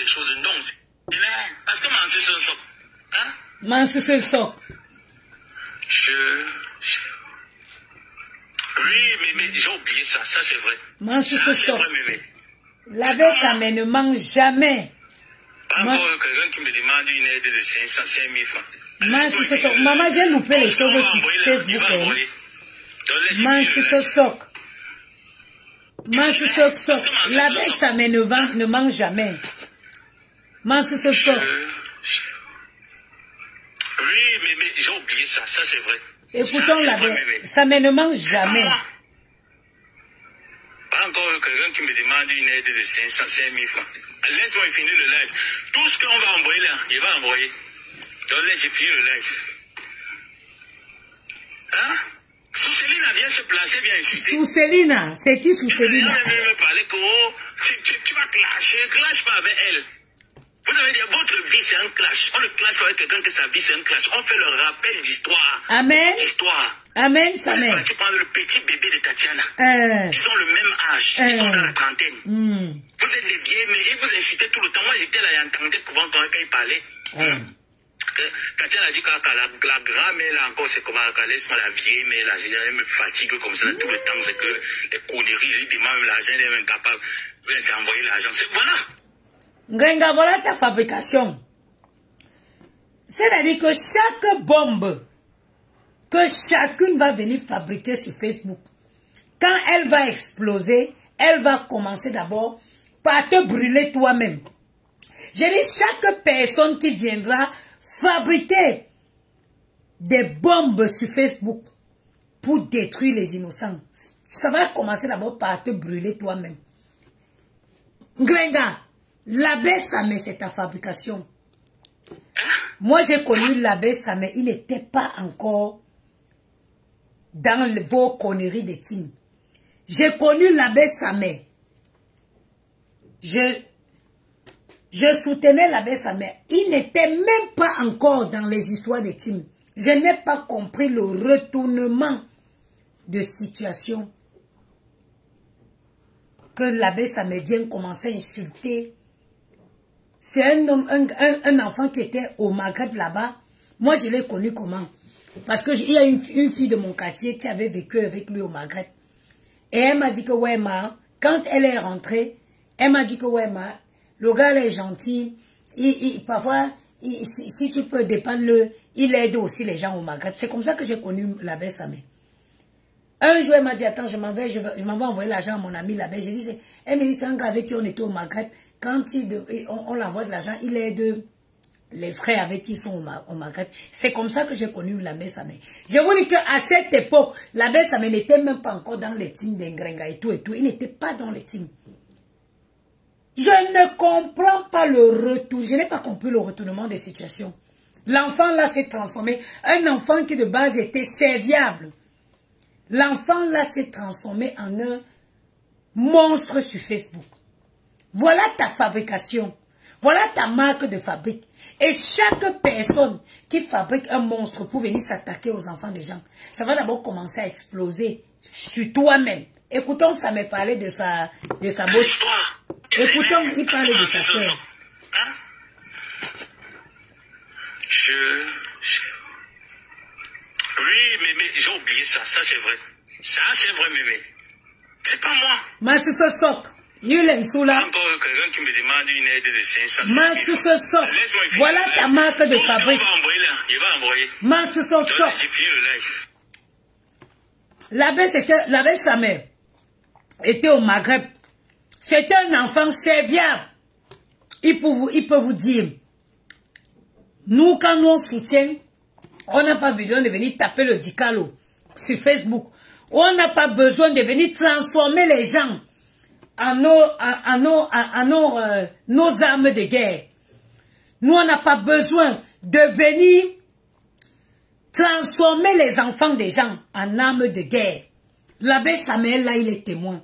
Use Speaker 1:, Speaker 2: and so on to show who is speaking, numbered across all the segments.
Speaker 1: choses. Non, parce que Mansi se soque. Hein?
Speaker 2: Mansi se soque.
Speaker 1: Oui, mais j'ai oublié ça. Ça, c'est vrai.
Speaker 2: Mansi se soque. L'abbé Samé ne mange jamais.
Speaker 1: Pas encore quelqu'un qui me demande une aide de 500 000 francs.
Speaker 2: Mansi se soque. Maman, j'ai loupé les choses sur Facebook. Mansi se soque. Mansi se soque. L'abbé Samé ne mange jamais. Mansi se soque.
Speaker 1: Oui, mais j'ai oublié ça. Ça, c'est vrai.
Speaker 2: Écoutons l'abbé. Samé ne mange jamais.
Speaker 1: Pas encore quelqu'un qui me demande une aide de 500 000 francs. Laisse-moi finir le live. Tout ce qu'on va envoyer là, il va envoyer. Donc là, j'ai fini le live. Hein? Sousselina vient se placer, bien ici.
Speaker 2: Sousselina, c'est qui Sousselina?
Speaker 1: Tu vas parler que tu vas clasher. Clash pas avec elle. Vous avez dit, votre vie c'est un clash. On ne clash pas avec quelqu'un que sa vie c'est un clash. On fait le rappel d'histoire.
Speaker 2: Amen.
Speaker 1: D'histoire.
Speaker 2: Amen, Samé.
Speaker 1: Tu prends le petit bébé de Tatiana. Ils ont le même âge. Ils sont dans la trentaine. Vous êtes les vieilles, mais ils vous incitaient tout le temps. Moi, j'étais là et entendais souvent quand ils parlaient. Tatiana a dit que la grand-mère, là encore, c'est comment, laisse-moi la vieille, mais là, elle me fatigue comme ça tout le temps. C'est que les conneries, je lui demande l'argent, elle est incapable d'envoyer l'argent. Voilà.
Speaker 2: Ngenga, voilà ta fabrication. C'est-à-dire que chaque bombe que chacune va venir fabriquer sur Facebook, quand elle va exploser, elle va commencer d'abord par te brûler toi-même. Je dis, chaque personne qui viendra fabriquer des bombes sur Facebook pour détruire les innocents, ça va commencer d'abord par te brûler toi-même. Ngenga, l'abbé Samé, c'est ta fabrication. Moi, j'ai connu l'abbé Samé, il n'était pas encore dans vos conneries de team. J'ai connu l'abbé Samé. Je soutenais l'abbé Samé. Il n'était même pas encore dans les histoires de team. Je n'ai pas compris le retournement de situation que l'abbé Samédien commençait à insulter. C'est un enfant qui était au Maghreb là-bas. Moi, je l'ai connu comment? Parce qu'il y a une fille de mon quartier qui avait vécu avec lui au Maghreb. Et elle m'a dit que, ouais, quand elle est rentrée, elle m'a dit que, ouais, le gars est gentil. Parfois, si tu peux dépendre, il aide aussi les gens au Maghreb. C'est comme ça que j'ai connu l'abbé Samé. Un jour, elle m'a dit, attends, je m'en vais envoyer l'argent à mon ami l'abbé. J'ai dit, elle me dit, c'est un gars avec qui on était au Maghreb. Quand on l'envoie de l'argent, il aide les frères avec qui ils sont au Maghreb. C'est comme ça que j'ai connu l'abbé Samé. Je vous dis qu'à cette époque, l'abbé Samé n'était même pas encore dans les teams d'Engrenga et tout et tout. Il n'était pas dans les teams. Je ne comprends pas le retour. Je n'ai pas compris le retournement des situations. L'enfant là s'est transformé. Un enfant qui de base était serviable. L'enfant là s'est transformé en un monstre sur Facebook. Voilà ta fabrication. Voilà ta marque de fabrique. Et chaque personne qui fabrique un monstre pour venir s'attaquer aux enfants des gens, ça va d'abord commencer à exploser sur toi-même. Écoutons, ça me parlait de sa bouche. Écoutons, il parlait de sa soeur.
Speaker 1: Hein? Oui, mais j'ai oublié ça. Ça, c'est vrai. Ça, c'est vrai, mais c'est pas moi.
Speaker 2: Ma sous soc. Encore
Speaker 1: quelqu'un qui me demande une aide de 500 000.
Speaker 2: Ma sous soc. Voilà ta marque de fabrique.
Speaker 1: Il va envoyer.
Speaker 2: Ma sous soc.
Speaker 1: J'ai fini le live.
Speaker 2: L'abbé Samé était au Maghreb. C'est un enfant serviable. Il peut vous dire, nous, quand nous on soutient, on n'a pas besoin de venir taper le dicalo sur Facebook. On n'a pas besoin de venir transformer les gens en nos armes de guerre. Nous, on n'a pas besoin de venir transformer les enfants des gens en armes de guerre. L'abbé Samé, là, il est témoin.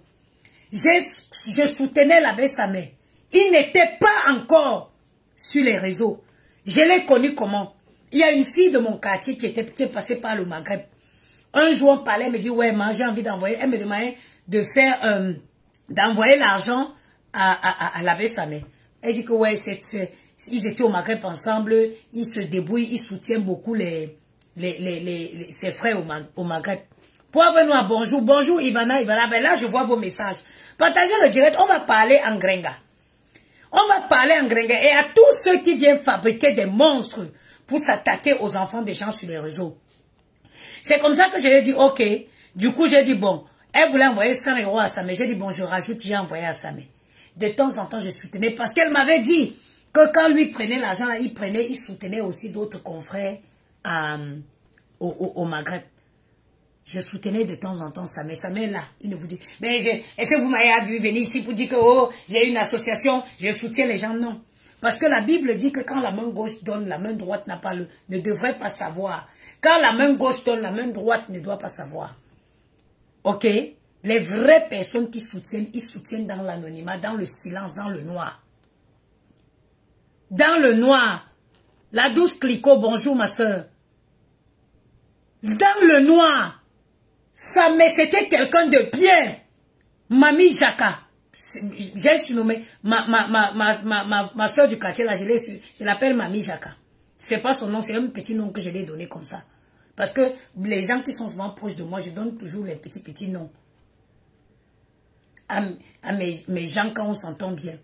Speaker 2: Je soutenais l'abbé Samé. Il n'était pas encore sur les réseaux. Je l'ai connu comment? Il y a une fille de mon quartier qui est passée par le Maghreb. Un jour, on parlait, elle me dit, ouais, j'ai envie d'envoyer. Elle me demandait de faire, d'envoyer l'argent à l'abbé Samé. Elle dit que ouais, ils étaient au Maghreb ensemble, ils se débrouillent, ils soutiennent beaucoup ses frères au Maghreb. Poivre noir, bonjour, bonjour Ivana, ben là je vois vos messages. Partagez le direct, on va parler en gringa. On va parler en gringa et à tous ceux qui viennent fabriquer des monstres pour s'attaquer aux enfants des gens sur les réseaux. C'est comme ça que je lui ai dit, ok. Du coup, j'ai dit, bon, elle voulait envoyer 100 € à Samé. J'ai dit, bon, je rajoute, j'ai envoyé à Samé. De temps en temps, je soutenais parce qu'elle m'avait dit que quand lui prenait l'argent, il soutenait aussi d'autres confrères au Maghreb. Je soutenais de temps en temps Samé. Samé, là, il ne vous dit, mais est-ce que vous m'avez vu venir ici pour dire que, oh, j'ai une association, je soutiens les gens? Non. Parce que la Bible dit que quand la main gauche donne, la main droite ne devrait pas savoir. Quand la main gauche donne, la main droite ne doit pas savoir. Ok? Les vraies personnes qui soutiennent, ils soutiennent dans l'anonymat, dans le silence, dans le noir. Dans le noir. La douce Clico, bonjour ma soeur. Dans le noir. Ça, mais c'était quelqu'un de bien. Mamie Jaka. J'ai surnommé ma soeur du quartier, là, je l'appelle Mamie Jaka. C'est pas son nom, c'est un petit nom que je lui ai donné comme ça. Parce que les gens qui sont souvent proches de moi, je donne toujours les petits noms. À mes gens quand on s'entend bien.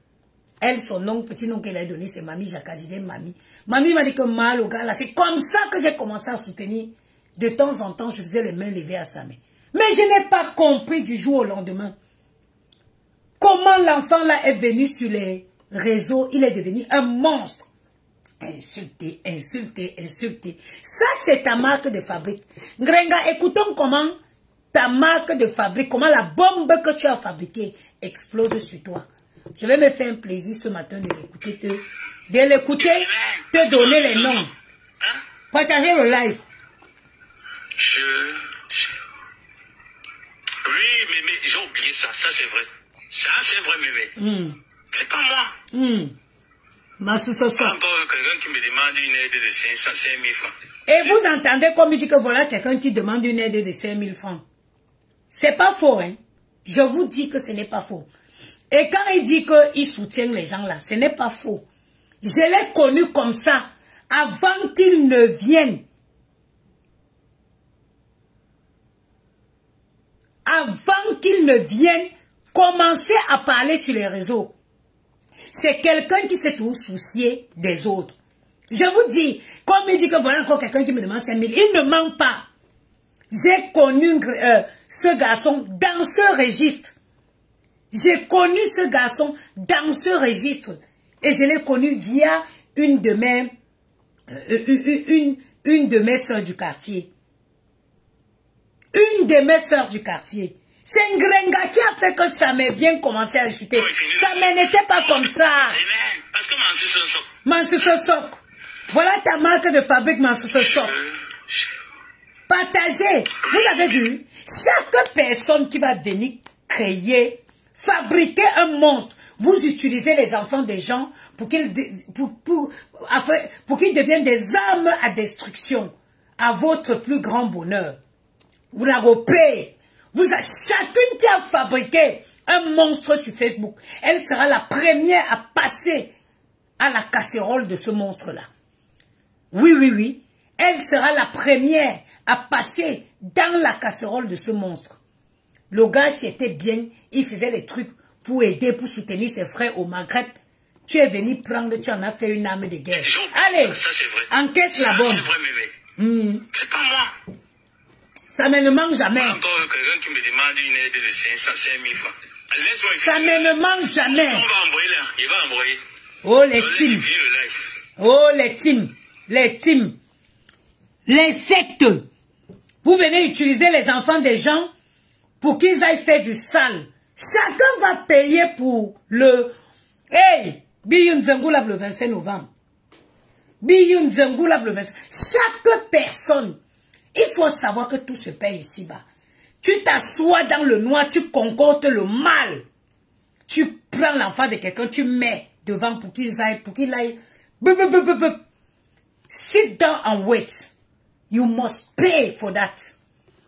Speaker 2: Elle, son nom, petit nom qu'elle a donné, c'est Mamie Jaka. Je dis Mamie. Mamie m'a dit que mal au gars là. C'est comme ça que j'ai commencé à soutenir. De temps en temps, je faisais les mains levées à sa main. Mais je n'ai pas compris du jour au lendemain. Comment l'enfant là est venu sur les réseaux, il est devenu un monstre. Insulté, insulté, insulté. Ça, c'est ta marque de fabrique. Grenga, écoutons comment ta marque de fabrique, comment la bombe que tu as fabriquée explose sur toi. Je vais me faire un plaisir ce matin de l'écouter, te donner les noms. Partagez le live.
Speaker 1: Oui, mais j'ai oublié ça. Ça, c'est vrai. Ça, c'est vrai, mémé. C'est pas moi.
Speaker 2: Ma sous-soso.
Speaker 1: Encore quelqu'un qui me demande une aide de 500 000 francs.
Speaker 2: Et vous entendez comme il dit que voilà quelqu'un qui demande une aide de 5 000 francs. C'est pas faux, hein. Je vous dis que ce n'est pas faux. Et quand il dit qu'il soutient les gens là, ce n'est pas faux. Je l'ai connu comme ça avant qu'il ne vienne. Avant qu'il ne vienne commencer à parler sur les réseaux. C'est quelqu'un qui s'est toujours soucié des autres. Je vous dis, comme il dit que voilà encore quelqu'un qui me demande 5 000, il ne ment pas. J'ai connu ce garçon dans ce registre. J'ai connu ce garçon dans ce registre. Et je l'ai connu via une de mes soeurs du quartier. Une de mes soeurs du quartier. C'est un grenga qui a fait que ça m'ait bien commencé à insulter. Ça n'était pas comme ça.
Speaker 1: Parce que
Speaker 2: Mansousosok. Voilà ta marque de fabrique, Mansousosok. Partagez. Vous avez vu, chaque personne qui va venir créer, fabriquer un monstre, vous utilisez les enfants des gens pour qu'ils deviennent des armes à destruction, à votre plus grand bonheur. Vous la repayez. Chacune qui a fabriqué un monstre sur Facebook, elle sera la première à passer à la casserole de ce monstre-là. Oui, oui, oui. Elle sera la première à passer dans la casserole de ce monstre. Le gars, c'était bien, il faisait les trucs pour aider, pour soutenir ses frères au Maghreb. Tu es venu prendre, tu en as fait une arme de guerre. Allez, encaisse la bombe.
Speaker 1: C'est vrai, mémé. C'est pas moi.
Speaker 2: Ça ne manque jamais.
Speaker 1: Encore quelqu'un qui me demande une aide de 500 000 francs.
Speaker 2: Ça ne manque jamais.
Speaker 1: On va envoyer là. Il va envoyer.
Speaker 2: Oh les teams. Oh les teams. Les teams. Les sectes. Vous venez utiliser les enfants des gens pour qu'ils aillent faire du sale. Chacun va payer pour le... Hey, Biyun Zengula le 25 novembre. Biyun Zengula le 25. Chaque personne... Il faut savoir que tout se paye ici-bas. Tu t'assois dans le noir, tu concoctes le mal. Tu prends l'enfant de quelqu'un, tu mets devant pour qu'il aille. Sit down and wait. You must pay for that.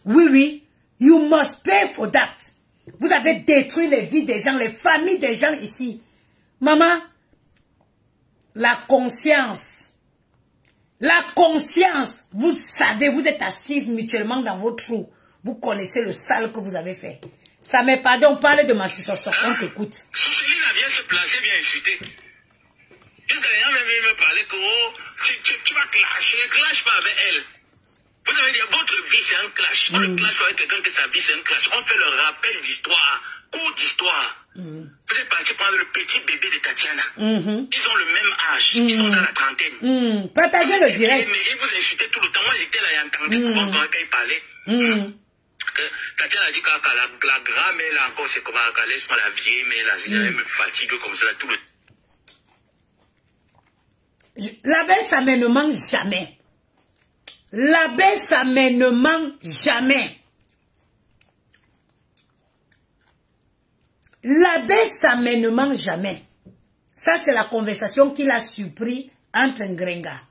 Speaker 2: Oui, oui. You must pay for that. Vous avez détruit les vies des gens, les familles des gens ici. Maman, La conscience. La conscience. Vous savez, vous êtes assises mutuellement dans votre trou. Vous connaissez le sale que vous avez fait. Ça m'est pardon, on parle de ma situation, on t'écoute.
Speaker 1: Souceline vient se placer, vient insulter. Jusqu'à les gens viennent me parler que oh, tu vas clasher, clash pas avec elle. Vous avez dit, votre vie c'est un clash. On ne clash pas avec quelqu'un que sa vie c'est un clash. On fait le rappel d'histoire, cours d'histoire. Vous êtes parti prendre le petit bébé de Tatiana. Ils ont le même âge, ils sont dans la trentaine.
Speaker 2: Partagez le direct.
Speaker 1: Mais ils vous insultaient tout le temps. Moi j'étais là et entendais quand ils parlaient. Tatiana a dit que la grand-mère là encore c'est comment, laisse-moi la vieille, mais là elle me fatigue comme ça tout le temps.
Speaker 2: La belle sa mère ne manque jamais. La belle sa mère ne manque jamais. La belle sa mère ne manque jamais. Ça c'est la conversation qu'il a surpris entre Ngrenga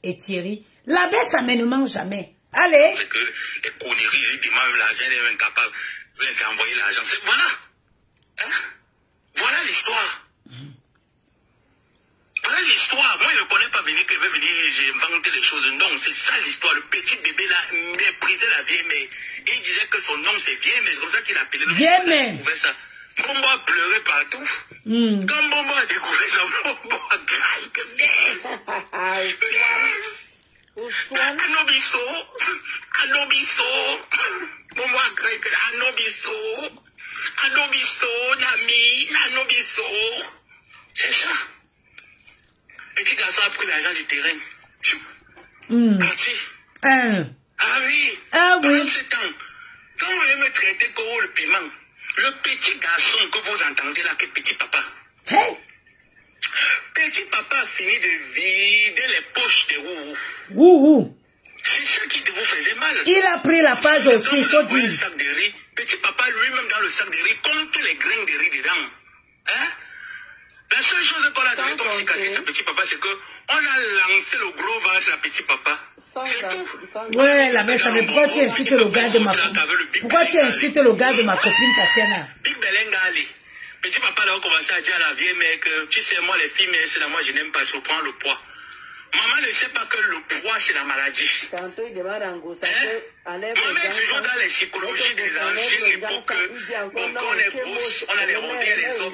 Speaker 2: et Thierry. La belle sa mère ne manque jamais. Allez.
Speaker 1: C'est que les conneries, ils demandent l'argent, ils sont incapables d'envoyer l'argent. Voilà. Hein? Voilà l'histoire. Voilà l'histoire. Moi, je ne connais pas venir que veut venir, j'ai inventé les choses. Non, c'est ça l'histoire. Le petit bébé là méprisait la vieille mère. Et il disait que son nom c'est vieille mère. C'est comme ça qu'il appelait le
Speaker 2: vieille mère.
Speaker 1: Ça. Bombo a pleuré partout. Quand Bombo a découvert ça, Bombo a graillé. Anobiso. Bombo a graillé. Anobiso, Nami, Anobiso. C'est ça. Petit garçon a pris l'argent du terrain. Parti. Ah oui. Pendant ce temps, quand vous voulez me traiter comme le piment, le petit garçon que vous entendez là, que petit papa. Petit papa a fini de vider les poches de vous. C'est ça qui vous faisait mal.
Speaker 2: Il a pris la page aussi, il faut dire.
Speaker 1: Sac de riz. Petit papa lui-même dans le sac de riz compte les grains de riz dedans. Hein? La seule chose qu'on a donné comme cicatrice à petit papa, c'est que on a lancé le gros ventre à petit papa. C'est tout.
Speaker 2: Ouais, la belle, ça veut pourquoi tu insultes le gars de ma copine. Pourquoi tu insultes le gars de ma copine Tatiana?
Speaker 1: Big Belenga Ali. Petit papa là a commencé à dire à la vieille mère que tu sais, moi les filles, mais c'est là, moi je n'aime pas trop prendre le poids. Maman ne sait pas que le poids c'est la maladie. Maman est toujours dans les psychologies des anciennes époques. Bon, quand on est grosse, on a les rondeurs, les hommes.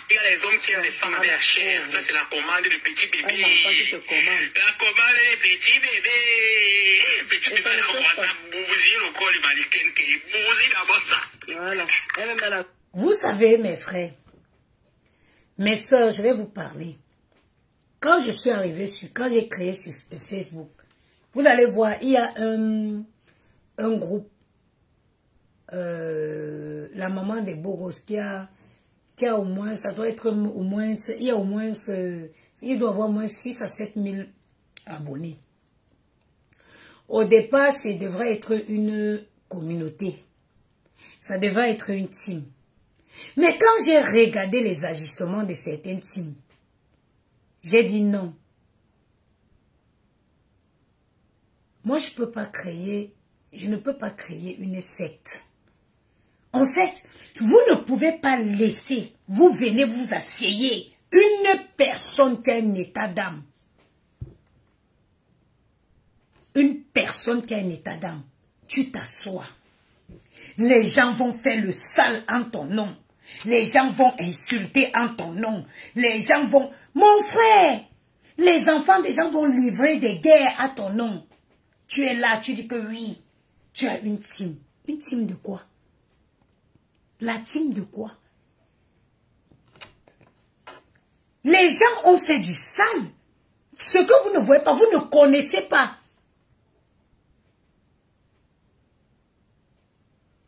Speaker 1: Il y a les hommes qui aiment les femmes avec la chair. Ça c'est la commande de petit bébé. La commande des petits bébés. Petit bébé, on commence à bousiller le corps du mannequin. Bousiller d'abord ça.
Speaker 2: Voilà. Vous savez, mes frères, mes soeurs, je vais vous parler. Quand je suis arrivée quand j'ai créé sur Facebook, vous allez voir, il y a un groupe, la maman des Bogos, qui a au moins, ça doit être au moins, il y a au moins, il doit avoir au moins 6 à 7 000 abonnés. Au départ, ça devrait être une communauté. Ça devrait être une team. Mais quand j'ai regardé les ajustements de certaines teams, j'ai dit non. Moi, je ne peux pas créer une secte. En fait, vous ne pouvez pas laisser, vous venez vous asseyez, une personne qui a un état d'âme. Une personne qui a un état d'âme. Tu t'assois. Les gens vont faire le sale en ton nom. Les gens vont insulter en ton nom. Les gens vont... Mon frère, les enfants des gens vont livrer des guerres à ton nom. Tu es là, tu dis que oui. Tu as une team. Une team de quoi? La team de quoi? Les gens ont fait du sale. Ce que vous ne voyez pas, vous ne connaissez pas.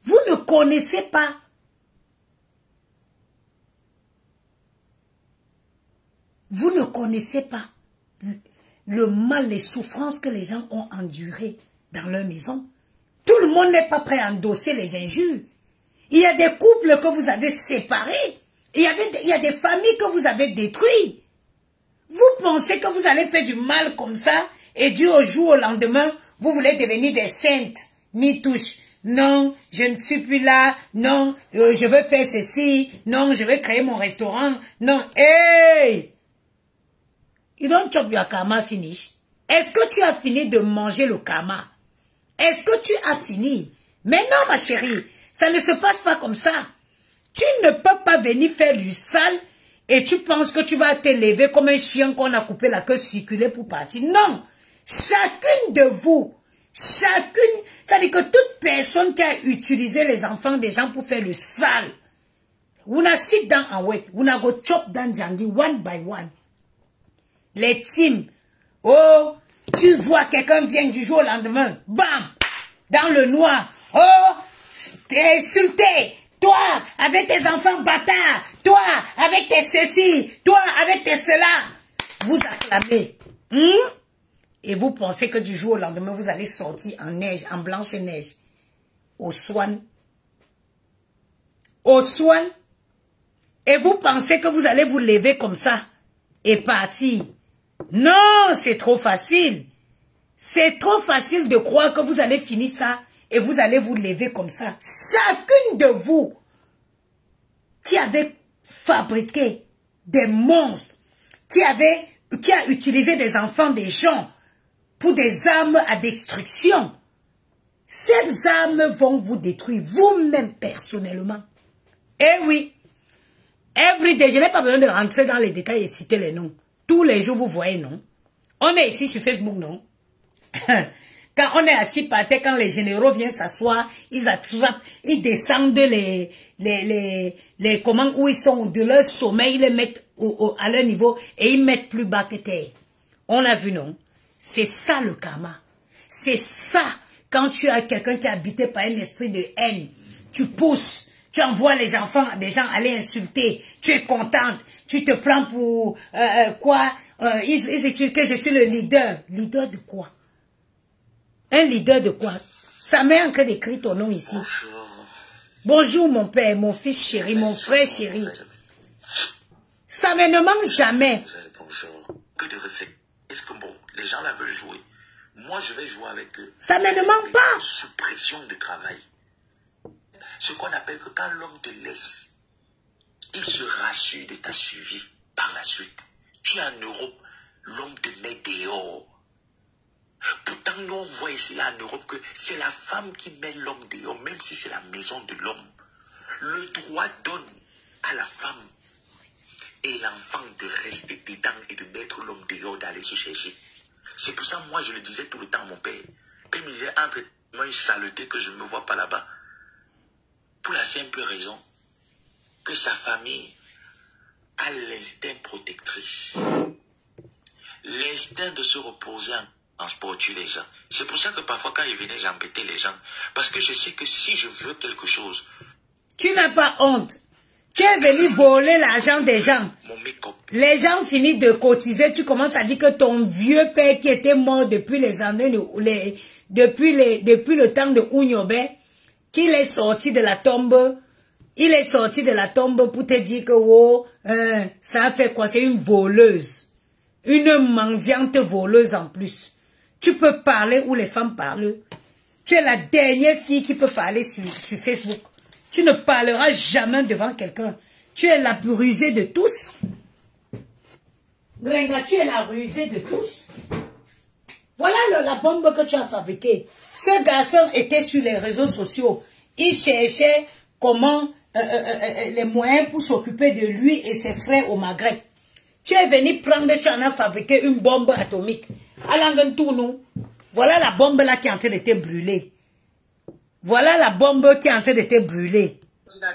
Speaker 2: Vous ne connaissez pas. Vous ne connaissez pas le mal, les souffrances que les gens ont endurées dans leur maison. Tout le monde n'est pas prêt à endosser les injures. Il y a des couples que vous avez séparés. Il y a des familles que vous avez détruites. Vous pensez que vous allez faire du mal comme ça et du jour au lendemain, vous voulez devenir des saintes. Ni touche. Non, je ne suis plus là. Non, je veux faire ceci. Non, je veux créer mon restaurant. Non, hey! You don't chop your karma finish. Est-ce que tu as fini de manger le karma? Est-ce que tu as fini? Mais non, ma chérie, ça ne se passe pas comme ça. Tu ne peux pas venir faire du sale et tu penses que tu vas te lever comme un chien qu'on a coupé la queue circuler pour partir. Non! Chacune de vous, chacune, ça veut dire que toute personne qui a utilisé les enfants des gens pour faire le sale, vous n'avez sit down and wait, vous n'avez go chop down Jandy one by one. Les teams, oh, tu vois quelqu'un vient du jour au lendemain, bam, dans le noir, oh, t'es insulté, toi, avec tes enfants bâtards, toi, avec tes ceci, toi, avec tes cela, vous acclamez, et vous pensez que du jour au lendemain, vous allez sortir en neige, en blanche neige, au Swan, et vous pensez que vous allez vous lever comme ça, et partir. Non, c'est trop facile. C'est trop facile de croire que vous allez finir ça et vous allez vous lever comme ça. Chacune de vous qui avez fabriqué des monstres, qui a utilisé des enfants des gens pour des armes à destruction, ces armes vont vous détruire vous-même personnellement. Eh oui, everyday, je n'ai pas besoin de rentrer dans les détails et citer les noms. Tous les jours, vous voyez, non? On est ici sur Facebook, non? Quand on est assis par terre, quand les généraux viennent s'asseoir, ils attrapent, ils descendent comment, où ils sont de leur sommeil, ils les mettent à leur niveau et ils mettent plus bas que terre. On a vu, non? C'est ça le karma. C'est ça, quand tu as quelqu'un qui est habité par un esprit de haine, tu pousses. Tu envoies les enfants, des gens aller insulter. Tu es contente. Tu te prends pour quoi? Ils étudient que je suis le leader. Leader de quoi? Un leader de quoi? Sa mère est en train d'écrire ton nom ici. Bonjour. Bonjour mon père, mon fils chéri, mon frère chéri. Ça ne manque jamais.
Speaker 1: Bonjour. Que de réflexion. Est-ce que bon, les gens là veulent jouer? Moi je vais jouer avec eux.
Speaker 2: Ça ne manque pas.
Speaker 1: Sous pression de travail. Ce qu'on appelle que quand l'homme te laisse, il se rassure de ta suivi par la suite. Tu es en Europe, l'homme te met dehors. Pourtant, nous on voit ici là en Europe que c'est la femme qui met l'homme dehors, même si c'est la maison de l'homme. Le droit donne à la femme et l'enfant de rester dedans et de mettre l'homme dehors, d'aller se chercher. C'est pour ça, moi, je le disais tout le temps à mon père. Père me disait, entre moi, une saleté que je ne me vois pas là-bas. Pour la simple raison que sa famille a l'instinct protectrice. L'instinct de se reposer en transport tue les gens. C'est pour ça que parfois quand il venait, j'embêtais les gens. Parce que je sais que si je veux quelque chose...
Speaker 2: Tu n'as pas honte. Tu es venu voler l'argent des gens.
Speaker 1: Mon make-up.
Speaker 2: Les gens finissent de cotiser. Tu commences à dire que ton vieux père qui était mort depuis les années... depuis le temps de Ounyobe, qu'il est sorti de la tombe, il est sorti de la tombe pour te dire que oh, ça a fait quoi? C'est une voleuse. Une mendiante voleuse en plus. Tu peux parler où les femmes parlent. Tu es la dernière fille qui peut parler sur Facebook. Tu ne parleras jamais devant quelqu'un. Tu es la plus rusée de tous. Gringa, tu es la rusée de tous. Voilà la bombe que tu as fabriquée. Ce garçon était sur les réseaux sociaux. Il cherchait comment les moyens pour s'occuper de lui et ses frères au Maghreb. Tu es venu prendre, tu en as fabriqué une bombe atomique. Voilà la bombe là qui est en train de te brûler. Voilà la bombe qui est en train de te brûler.
Speaker 3: Jusqu'à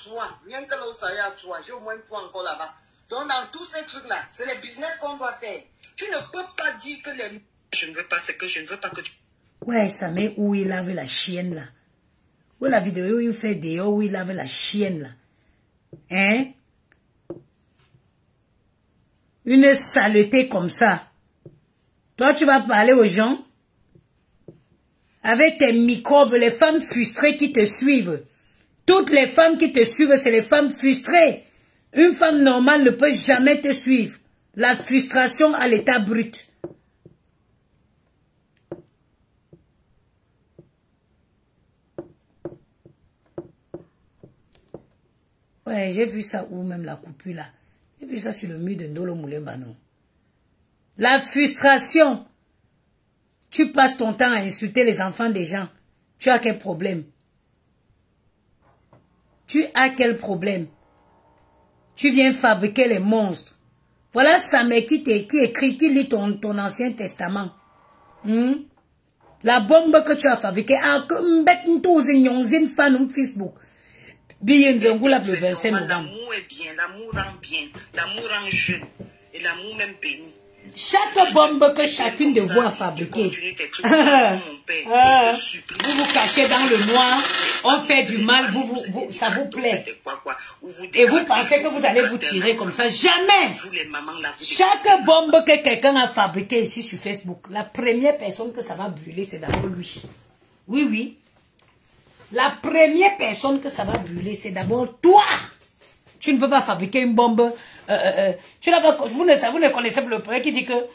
Speaker 3: 3, rien que là où ça y a 3, j'ai au moins 3 encore là-bas. Donc dans tous ces trucs-là, c'est les business qu'on doit faire. Tu ne peux pas dire que les... Je ne veux pas, c'est que je ne veux pas que tu...
Speaker 2: Ouais, ça met où il lave la chienne là. Où la vidéo où il fait dehors où il lave la chienne là. Hein? Une saleté comme ça. Toi, tu vas parler aux gens avec tes microbes, les femmes frustrées qui te suivent. Toutes les femmes qui te suivent, c'est les femmes frustrées. Une femme normale ne peut jamais te suivre. La frustration à l'état brut. Ouais, j'ai vu ça où même la coupure là. J'ai vu ça sur le mur de Ndolo Moulemba, non. La frustration. Tu passes ton temps à insulter les enfants des gens. Tu as quel problème? Tu as quel problème? Tu viens fabriquer les monstres. Voilà Samé qui écrit, qui lit ton ancien testament. La bombe que tu as fabriquée. Facebook. Le 25 novembre.
Speaker 3: L'amour est bien, l'amour rend bien, l'amour rend jeune. Et l'amour même béni.
Speaker 2: Chaque bombe que chacune de vous a fabriquée. Vous vous cachez dans le noir, on fait du mal, ça vous plaît. Et vous pensez que vous allez vous tirer comme ça. Jamais. Chaque bombe que quelqu'un a fabriquée ici sur Facebook, la première personne que ça va brûler, c'est d'abord lui. Oui, oui. La première personne que ça va brûler, c'est d'abord toi. Tu ne peux pas fabriquer une bombe. Vous ne connaissez pas le projet qui dit que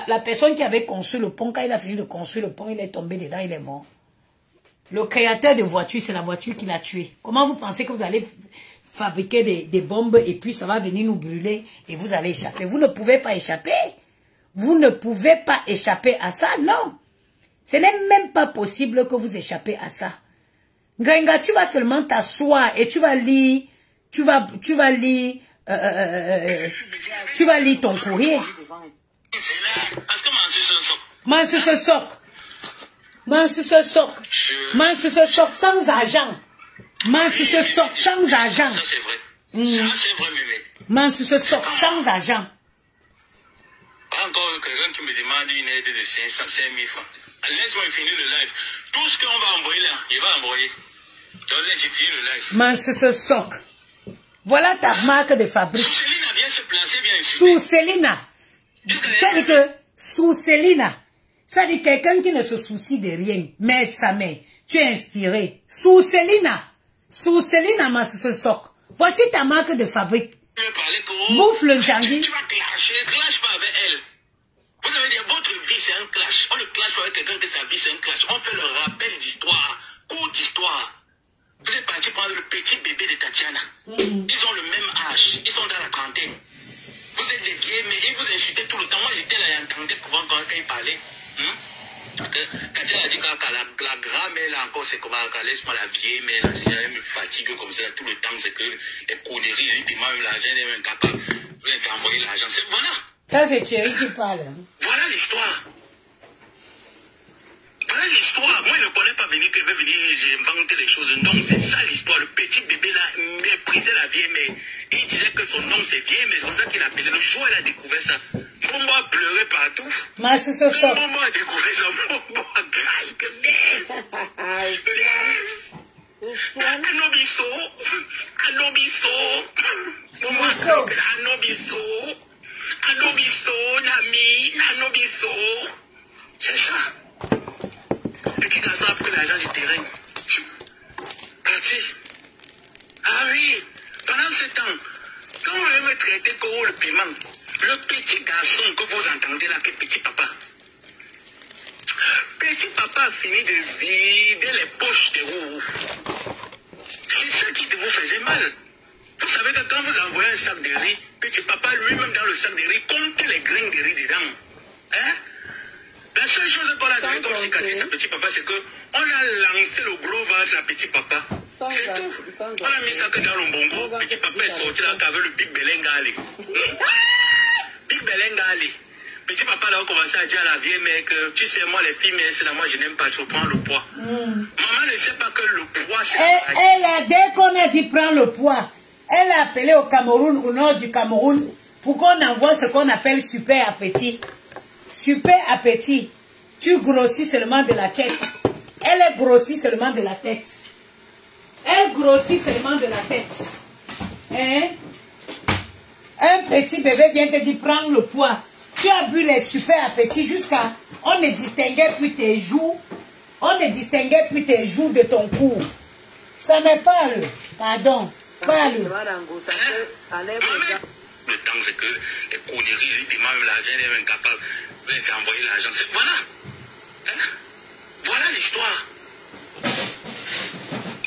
Speaker 2: la personne qui avait construit le pont, quand il a fini de construire le pont, il est tombé dedans, il est mort. Le créateur de voiture, c'est la voiture qui l'a tué. Comment vous pensez que vous allez fabriquer des bombes et puis ça va venir nous brûler et vous allez échapper? Vous ne pouvez pas échapper. Vous ne pouvez pas échapper à ça, non. Ce n'est même pas possible que vous échappez à ça. Grenga, tu vas seulement t'asseoir et tu vas lire, tu vas lire ton courrier. Manse se soc sans argent. Manse se soc sans argent.
Speaker 1: Ça c'est vrai. Ça c'est vrai, mémé.
Speaker 2: Manse se soc sans argent.
Speaker 1: Encore quelqu'un qui me demande une aide de 500 000 francs. Laisse-moi finir le live. Tout ce qu'on va envoyer là, il va envoyer. Donc laisse finir le live.
Speaker 2: Manse se soc. Voilà ta marque de fabrique.
Speaker 1: Sous Célina vient se placer bien ici.
Speaker 2: Sous Célina. Ça dit que sous Célina, ça dit quelqu'un qui ne se soucie de rien. Merde sa main. Tu es inspiré. Sous Célina, Manse se soc. Voici ta marque de fabrique. Bouffe le Djangui.
Speaker 1: Tu vas clasher, clash pas avec elle. Vous avez dit, votre vie c'est un clash. On ne clash pas avec quelqu'un que sa vie c'est un clash. On fait le rappel d'histoire, cours d'histoire. Vous êtes parti prendre le petit bébé de Tatiana. Ils ont le même âge, ils sont dans la trentaine. Vous êtes des vieilles, mais ils vous insultaient tout le temps. Moi j'étais là et entendais quand ils parlaient. Tatiana a dit que la grand-mère là encore c'est comment, laisse-moi la vieille, mais elle me fatigue comme ça tout le temps. C'est que les conneries, ils demandent même l'argent, elle est incapable d'envoyer l'argent. Voilà.
Speaker 2: Ça c'est Thierry qui parle.
Speaker 1: Voilà l'histoire. Voilà l'histoire. Moi, je ne connais pas venir que veut venir, j'ai inventé les choses. Non, c'est ça l'histoire. Le petit bébé là méprisait la vieille mère. Et il disait que son nom c'est vieille, mais c'est pour ça qu'il appelait. Le jour où elle a découvert ça, Mombo a pleuré partout.
Speaker 2: Mais c'est ça.
Speaker 1: Mombo a découvert ça. Mombo a graillé que laisse. Anobiso. Mombo a pleuré. Anobiso, Nami, Anobiso. C'est ça. Petit garçon a pris l'argent du terrain. Parti. Ah oui, pendant ce temps, quand on veut me traiter comme le piment, le petit garçon que vous entendez là, que petit papa a fini de vider les poches de vous. C'est ça qui vous faisait mal. Vous savez que quand vous envoyez un sac de riz, petit papa lui-même dans le sac de riz compte les grains de riz dedans. Hein? La seule chose qu'on a donné comme cicatrice à petit papa, c'est qu'on a lancé le gros ventre à petit papa. C'est tout. On a mis ça que dans le bongo. Petit papa est sorti là avec le Big Belenga Ali. Big Belenga Ali. Petit papa là a commencé à dire à la vieille mère que tu sais, moi les filles, mais c'est là, moi je n'aime pas trop prendre le poids. Maman ne sait pas que le poids c'est.
Speaker 2: Elle a, dès qu'on a dit prendre le poids, elle a appelé au Cameroun, au nord du Cameroun, pour qu'on envoie ce qu'on appelle super appétit. Super appétit. Tu grossis seulement de la tête. Elle est grossie seulement de la tête. Elle grossit seulement de la tête. Hein? Un petit bébé vient te dire prends le poids. Tu as bu les super appétits jusqu'à... On ne distinguait plus tes joues. On ne distinguait plus tes joues de ton cou. Ça n'est pas le... Pardon. Pas le...
Speaker 1: Le temps, c'est que les conneries, ils demandent l'argent, elle est incapable d'envoyer l'argent. Voilà. Hein? Voilà l'histoire.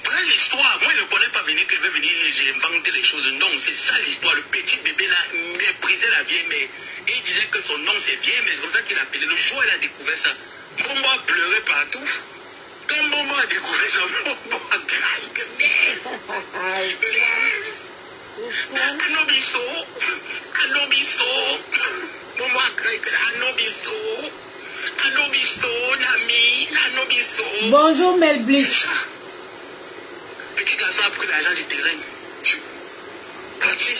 Speaker 1: Voilà Voilà l'histoire. Moi, je ne connais pas venir qu'il veut venir, j'ai inventé les choses. Non, c'est ça l'histoire. Le petit bébé là méprisait la vieille mère. Et il disait que son nom c'est vieille, mais c'est comme ça qu'il appelait. Le jour où il a découvert ça, Bombo a pleuré partout. Quand Bombo a découvert ça, Bombo a crié. Anobiso. Bombo a crié Anobiso. Anobiso, Nami, Anobiso.
Speaker 2: Bonjour Melbliss.
Speaker 1: Petit garçon a pris l'argent du terrain. Parti.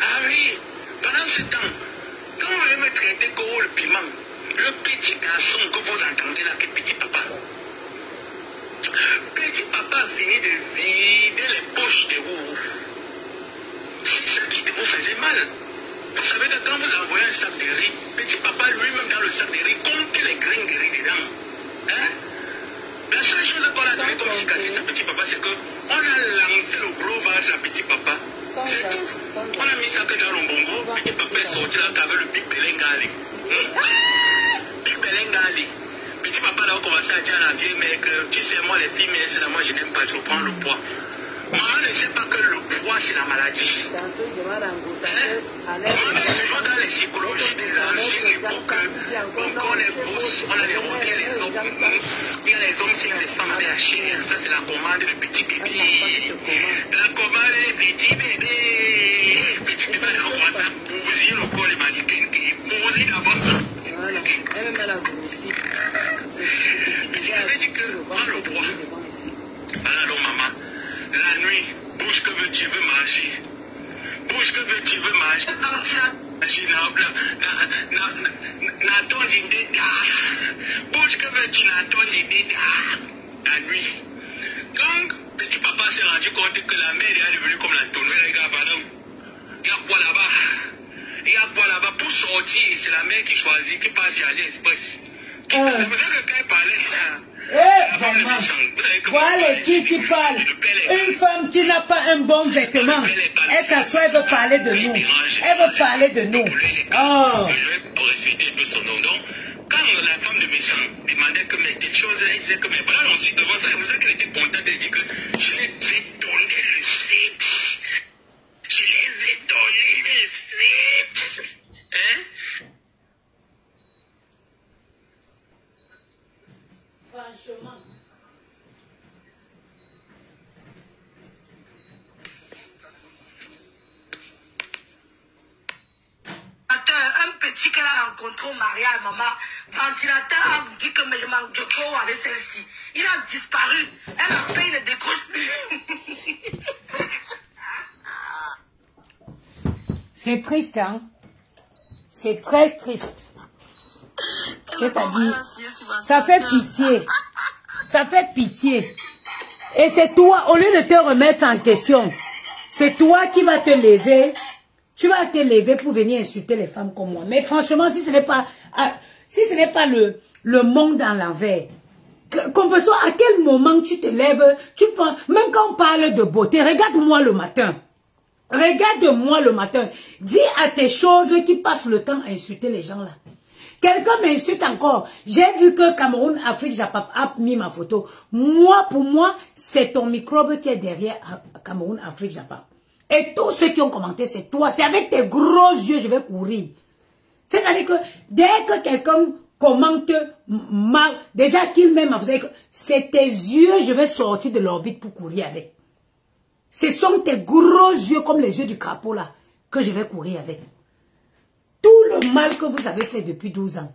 Speaker 1: Ah oui, pendant ce temps, quand on veut me traiter comme le piment, le petit garçon que vous entendez là, que petit papa finit de vider les poches de vous. C'est ça qui vous faisait mal. Vous savez que quand vous envoyez un sac de riz, petit papa lui-même dans le sac de riz compte les grains de riz dedans. Hein? La seule chose qu'on a donné comme cicatrice à petit papa, c'est qu'on a lancé le gros vase à petit papa. C'est tout. On a mis ça que dans le bonbon. Petit papa est sorti là avec le Big Belengali. Big Belengali. Petit papa là a commencé à dire à la vieille mère que tu sais, moi les filles, mais c'est là, moi je n'aime pas trop prendre le poids. Maman ne sait pas que le poids c'est la maladie. On est toujours dans les psychologies des anciennes époques. On est fausse, on a dérobé les hommes. Il y a les hommes qui ont des femmes avec la chair. Ça c'est la commande de petit bébé. La commande des petits bébés. Petit bébé, on voit ça bousiller le corps des mannequins. Bousiller d'abord ça.
Speaker 3: Voilà, elle même elle a grossi.
Speaker 1: Petit bébé dit que prends le poids. Alors maman. La nuit, bouge que tu veux manger. Bouge que tu veux manger. Bouge que tu la nuit. Quand petit papa s'est rendu compte que la mer est devenue comme la tonnerre, regarde, pardon. Il y a quoi là-bas? Il y a quoi là-bas pour sortir? C'est la mer qui choisit, qui passe à l'Express. C'est pour ça que quand elle parlait.
Speaker 2: Vraiment. Voilà les filles qui parlent. Une femme qui n'a pas un bon vêtement, elle s'assoit, elle veut parler de nous. Elle veut parler de nous. Oh.
Speaker 1: Je vais respecter un peu son nom. Donc, quand la femme de Messan demandait que mais quelque chose, elle disait que mais voilà, on s'y devant ça. Vous savez qu'elle était contente, elle dit que je les ai donné le site. Je les ai donné le site. Hein?
Speaker 2: Franchement.
Speaker 3: Un petit qu'elle a rencontré au mariage, maman, ventilateur a dit que je manque de peau avec celle-ci. Il a disparu. Elle a fait, il ne décroche plus.
Speaker 2: C'est triste, hein? C'est très triste. C'est-à-dire, ça fait pitié. Ça fait pitié. Et c'est toi, au lieu de te remettre en question, c'est toi qui vas te lever. Tu vas te lever pour venir insulter les femmes comme moi. Mais franchement, si ce n'est pas, le monde en l'envers, qu'on peut soit à quel moment tu te lèves, tu penses, même quand on parle de beauté, regarde-moi le matin. Regarde-moi le matin. Dis à tes choses qui passent le temps à insulter les gens là. Quelqu'un m'insulte encore. J'ai vu que Cameroun, Afrique, Japon a mis ma photo. Moi, pour moi, c'est ton microbe qui est derrière Cameroun, Afrique, Japon. Et tous ceux qui ont commenté, c'est toi. C'est avec tes gros yeux, je vais courir. C'est-à-dire que dès que quelqu'un commente mal, déjà qu'il met ma photo, c'est tes yeux, je vais sortir de l'orbite pour courir avec. Ce sont tes gros yeux, comme les yeux du crapaud là, que je vais courir avec. Tout le mal que vous avez fait depuis 12 ans,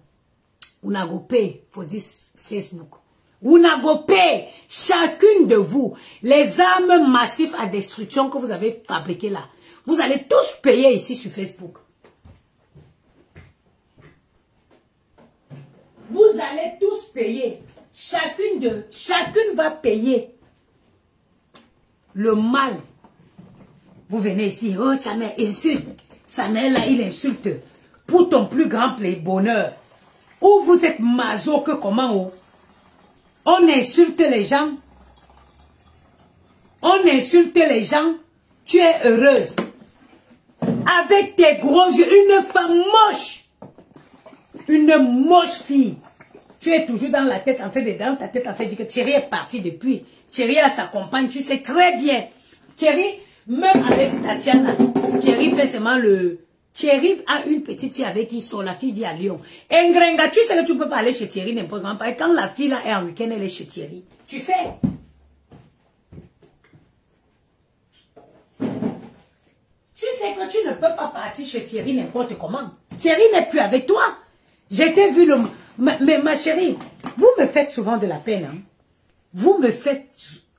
Speaker 2: vous n'avez payé, faut dire Facebook. Vous n'avez payé, chacune de vous, les armes massives à destruction que vous avez fabriquées là. Vous allez tous payer ici sur Facebook. Vous allez tous payer. Chacune va payer le mal. Vous venez ici, oh ça m'insulte. Ça m'est là, il insulte. Pour ton plus grand bonheur. Ou vous êtes maso que comment oh? On insulte les gens. On insulte les gens. Tu es heureuse. Avec tes gros yeux, une femme moche. Une moche fille. tu es toujours dans la tête, dans ta tête en train de dire que Thierry est parti depuis. Thierry a sa compagne, tu sais très bien. Thierry, même avec Tatiana, Thierry fait seulement le... Thierry a une petite fille avec qui il sort, la fille vit à Lyon. Ngrenga, tu sais que tu peux pas aller chez Thierry n'importe comment. Quand la fille là est en week-end, elle est chez Thierry. Tu sais. Tu sais que tu ne peux pas partir chez Thierry n'importe comment. Thierry n'est plus avec toi. J'étais vu le... Mais ma chérie, vous me faites souvent de la peine. Hein? Vous me faites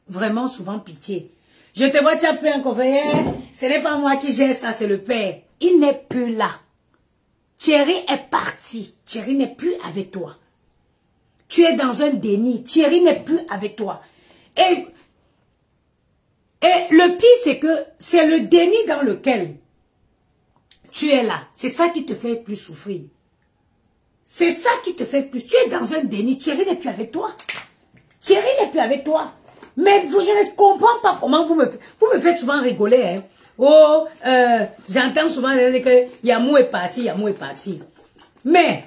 Speaker 2: vraiment souvent pitié. Je te vois, tu as pris un conveilleur. Ce n'est pas moi qui gère ça, c'est le père. Il n'est plus là. Thierry est parti. Thierry n'est plus avec toi. Tu es dans un déni. Thierry n'est plus avec toi. Et le pire, c'est que c'est le déni dans lequel tu es là. C'est ça qui te fait plus souffrir. C'est ça qui te fait plus. Tu es dans un déni. Thierry n'est plus avec toi. Thierry n'est plus avec toi. Mais je ne comprends pas comment vous me faites souvent rigoler. Hein. Oh, j'entends souvent dire que Yamou est parti, Yamou est parti. Mais,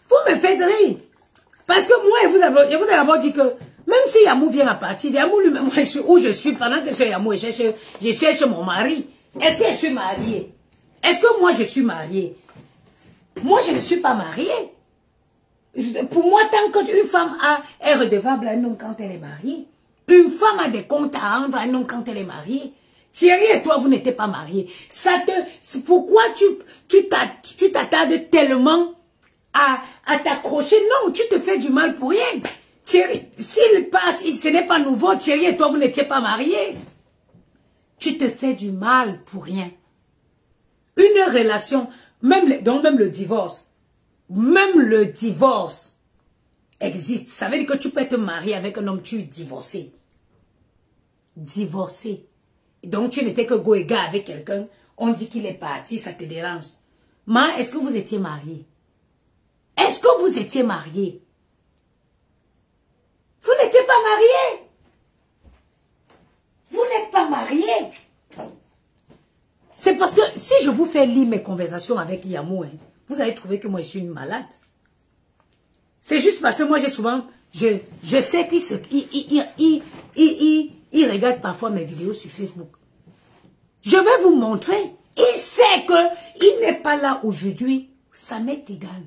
Speaker 2: vous me faites rire. Parce que moi, je vous ai d'abord dit que, même si Yamou vient à partir, Yamou lui-même, où je suis, pendant que je suis Yamou, je cherche mon mari. Est-ce que je suis mariée? Est-ce que moi, je suis mariée? Moi, je ne suis pas mariée. Pour moi, tant qu'une femme est redevable à un homme quand elle est mariée, une femme a des comptes à rendre à un homme quand elle est mariée. Thierry et toi, vous n'étiez pas mariés. Pourquoi tu t'attardes tellement à t'accrocher? Non, tu te fais du mal pour rien. Thierry, s'il passe, ce n'est pas nouveau. Thierry et toi, vous n'étiez pas mariés. Tu te fais du mal pour rien. Une relation, même le divorce, existe. Ça veut dire que tu peux te marier avec un homme, tu es divorcé. Divorcé. Donc tu n'étais que goéga avec quelqu'un, on dit qu'il est parti, ça te dérange. Mais est-ce que vous étiez marié? Est-ce que vous étiez marié? Vous n'étiez pas marié. Vous n'êtes pas marié. C'est parce que si je vous fais lire mes conversations avec Yamou, hein, vous allez trouver que moi je suis une malade. C'est juste parce que moi j'ai souvent, je sais qu'il regarde parfois mes vidéos sur Facebook. Je vais vous montrer. Il sait qu'il n'est pas là aujourd'hui. Ça m'est égal.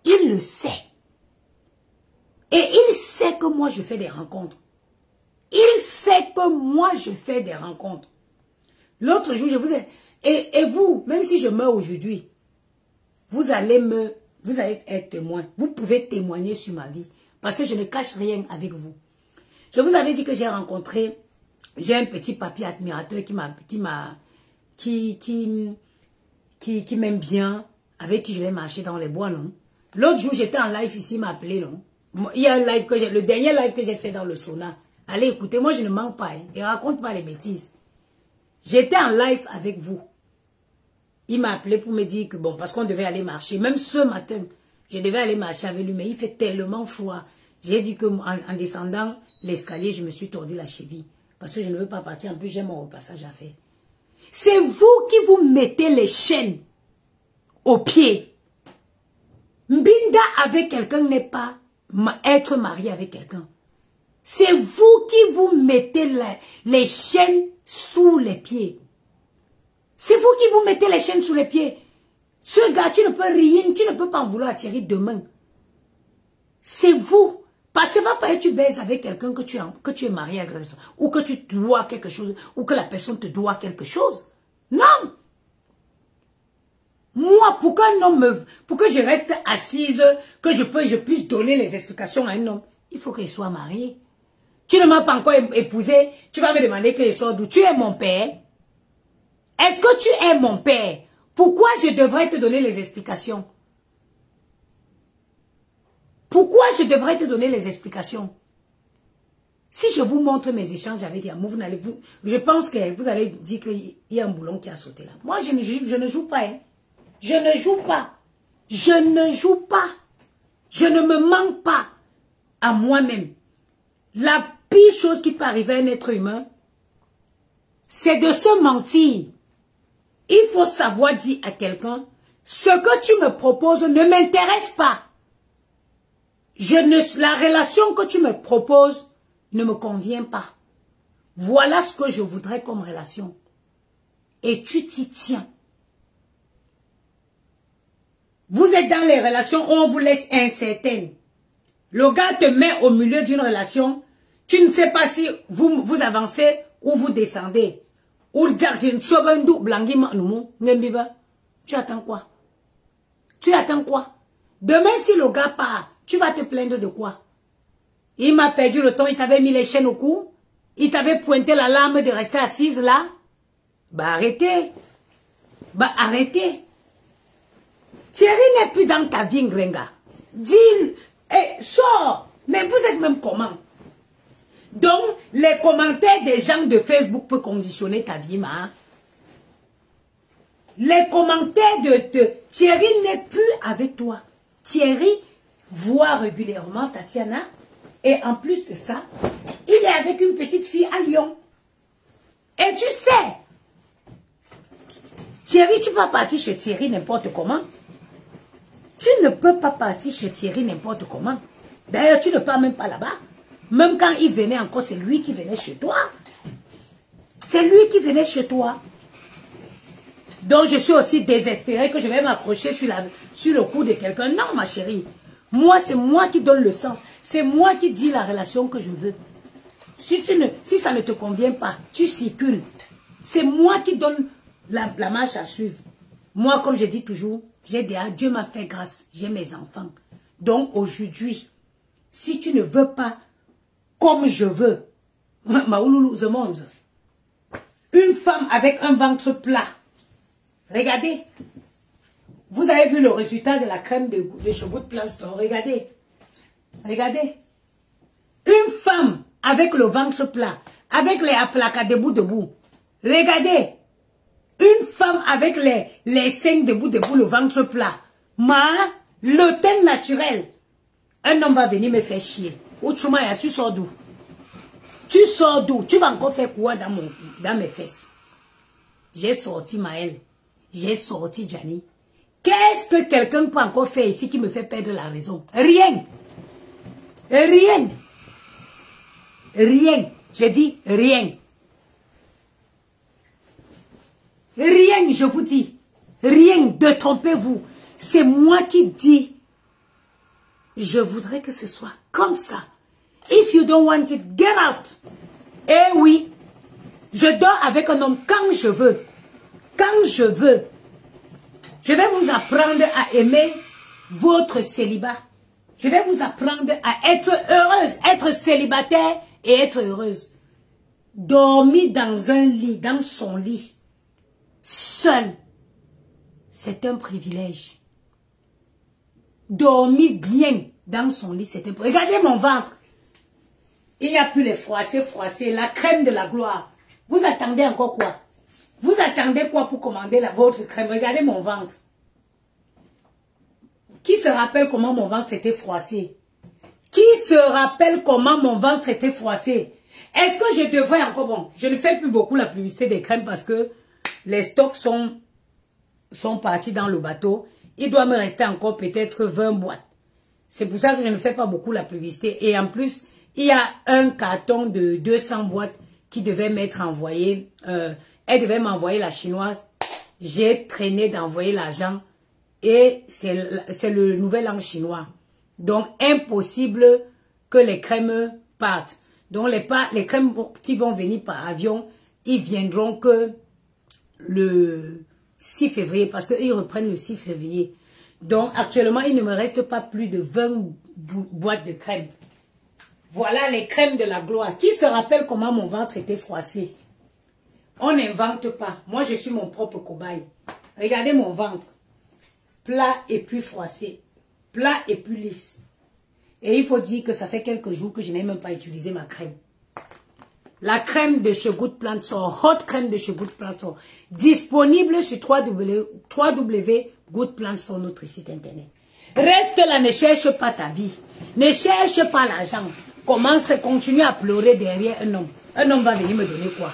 Speaker 2: Il le sait. Et il sait que moi je fais des rencontres. Il sait que moi je fais des rencontres. L'autre jour, je vous ai... Et vous, même si je meurs aujourd'hui, vous allez être témoin. Vous pouvez témoigner sur ma vie. Parce que je ne cache rien avec vous. Je vous avais dit que j'ai rencontré... J'ai un petit papy admirateur qui m'aime bien, avec qui je vais marcher dans les bois, non? L'autre jour, j'étais en live ici, il m'a appelé, non? Il y a un live le dernier live que j'ai fait dans le sauna. Allez, écoutez, moi je ne mens pas, hein, et raconte pas les bêtises. J'étais en live avec vous. Il m'a appelé pour me dire que bon, parce qu'on devait aller marcher. Même ce matin, je devais aller marcher avec lui, mais il fait tellement froid. J'ai dit que en descendant l'escalier, je me suis tordu la cheville. Parce que je ne veux pas partir. En plus, j'ai mon repassage à faire. C'est vous qui vous mettez les chaînes aux pieds. Mbinda avec quelqu'un n'est pas être marié avec quelqu'un. C'est vous qui vous mettez les chaînes sous les pieds. C'est vous qui vous mettez les chaînes sous les pieds. Ce gars, tu ne peux rien, tu ne peux pas en vouloir à Thierry demain. C'est vous. Parce que c'est pas parce que tu baises avec quelqu'un que tu es marié avec quelqu'un, ou que tu dois quelque chose, ou que la personne te doit quelque chose. Non. Moi, pour que je reste assise, que je puisse donner les explications à un homme, il faut qu'il soit marié. Tu ne m'as pas encore épousé, tu vas me demander que je sors d'où? Tu es mon père. Est-ce que tu es mon père? Pourquoi je devrais te donner les explications? Pourquoi je devrais te donner les explications? Si je vous montre mes échanges avec Yamou, je pense que vous allez dire qu'il y a un boulon qui a sauté là. Moi, je ne joue pas. Hein. Je ne joue pas. Je ne joue pas. Je ne me mens pas à moi-même. La pire chose qui peut arriver à un être humain, c'est de se mentir. Il faut savoir dire à quelqu'un, ce que tu me proposes ne m'intéresse pas. La relation que tu me proposes ne me convient pas. Voilà ce que je voudrais comme relation. Et tu t'y tiens. Vous êtes dans les relations où on vous laisse incertaine. Le gars te met au milieu d'une relation. Tu ne sais pas si vous avancez ou vous descendez. Tu attends quoi? Tu attends quoi? Demain, si le gars part, tu vas te plaindre de quoi? Il m'a perdu le temps, il t'avait mis les chaînes au cou. Il t'avait pointé la lame de rester assise là. Bah arrêtez. Bah arrêtez. Thierry n'est plus dans ta vie, Ngrenga. Dis, sors. Mais vous êtes même comment? Donc, les commentaires des gens de Facebook peuvent conditionner ta vie, ma. Les commentaires de Thierry n'est plus avec toi. Thierry voit régulièrement Tatiana. Et en plus de ça, il est avec une petite fille à Lyon. Et tu sais, Thierry, tu peux pas partir chez Thierry n'importe comment. Tu ne peux pas partir chez Thierry n'importe comment. D'ailleurs, tu ne pars même pas là-bas. Même quand il venait encore, c'est lui qui venait chez toi. C'est lui qui venait chez toi. Donc, je suis aussi désespérée que je vais m'accrocher sur le cou de quelqu'un. Non, ma chérie. Moi, c'est moi qui donne le sens. C'est moi qui dis la relation que je veux. Si ça ne te convient pas, tu circules. C'est moi qui donne la marche à suivre. Moi, comme je dis toujours, Dieu m'a fait grâce. J'ai mes enfants. Donc, aujourd'hui, si tu ne veux pas comme je veux, Maouloulou, the monde, une femme avec un ventre plat, regardez. Vous avez vu le résultat de la crème de Shogood Plant Store. Regardez. Regardez. Une femme avec le ventre plat, avec les aplacas debout. Regardez. Une femme avec les seins debout, le ventre plat. Le teint naturel. Un homme va venir me faire chier. Ouchoumaya, tu sors d'où? Tu sors d'où? Tu vas encore faire quoi dans mes fesses? J'ai sorti Maël. J'ai sorti Gianni. Qu'est-ce que quelqu'un peut encore faire ici qui me fait perdre la raison? Rien. Rien. Rien. J'ai dit rien. Rien, je vous dis. Rien. Détrompez-vous. C'est moi qui dis. Je voudrais que ce soit comme ça. If you don't want it, get out. Eh oui. Je dors avec un homme quand je veux. Quand je veux. Je vais vous apprendre à aimer votre célibat. Je vais vous apprendre à être heureuse, être célibataire et être heureuse. Dormir dans un lit, dans son lit, seul, c'est un privilège. Dormir bien dans son lit, c'est un privilège. Regardez mon ventre. Il n'y a plus les froissés, la crème de la gloire. Vous attendez encore quoi? Vous attendez quoi pour commander votre crème? Regardez mon ventre. Qui se rappelle comment mon ventre était froissé? Qui se rappelle comment mon ventre était froissé? Est-ce que je devrais encore... Bon, je ne fais plus beaucoup la publicité des crèmes parce que les stocks sont partis dans le bateau. Il doit me rester encore peut-être 20 boîtes. C'est pour ça que je ne fais pas beaucoup la publicité. Et en plus, il y a un carton de 200 boîtes qui devait m'être envoyé. Elle devait m'envoyer la chinoise. J'ai traîné d'envoyer l'argent. Et c'est le nouvel an chinois. Donc, impossible que les crèmes partent. Donc, les crèmes qui vont venir par avion, ils viendront que le 6 février. Parce qu'ils reprennent le 6 février. Donc, actuellement, il ne me reste pas plus de 20 boîtes de crèmes. Voilà les crèmes de la gloire. Qui se rappelle comment mon ventre était froissé? On n'invente pas. Moi, je suis mon propre cobaye. Regardez mon ventre. Plat et puis froissé. Plat et puis lisse. Et il faut dire que ça fait quelques jours que je n'ai même pas utilisé ma crème. La crème de chez Good Plant Store. Hot crème de chez Good Plant Store. Disponible sur www.goodplant Store, notre site internet. Reste là, ne cherche pas ta vie. Ne cherche pas l'argent. Continue à pleurer derrière un homme. Un homme va venir me donner quoi?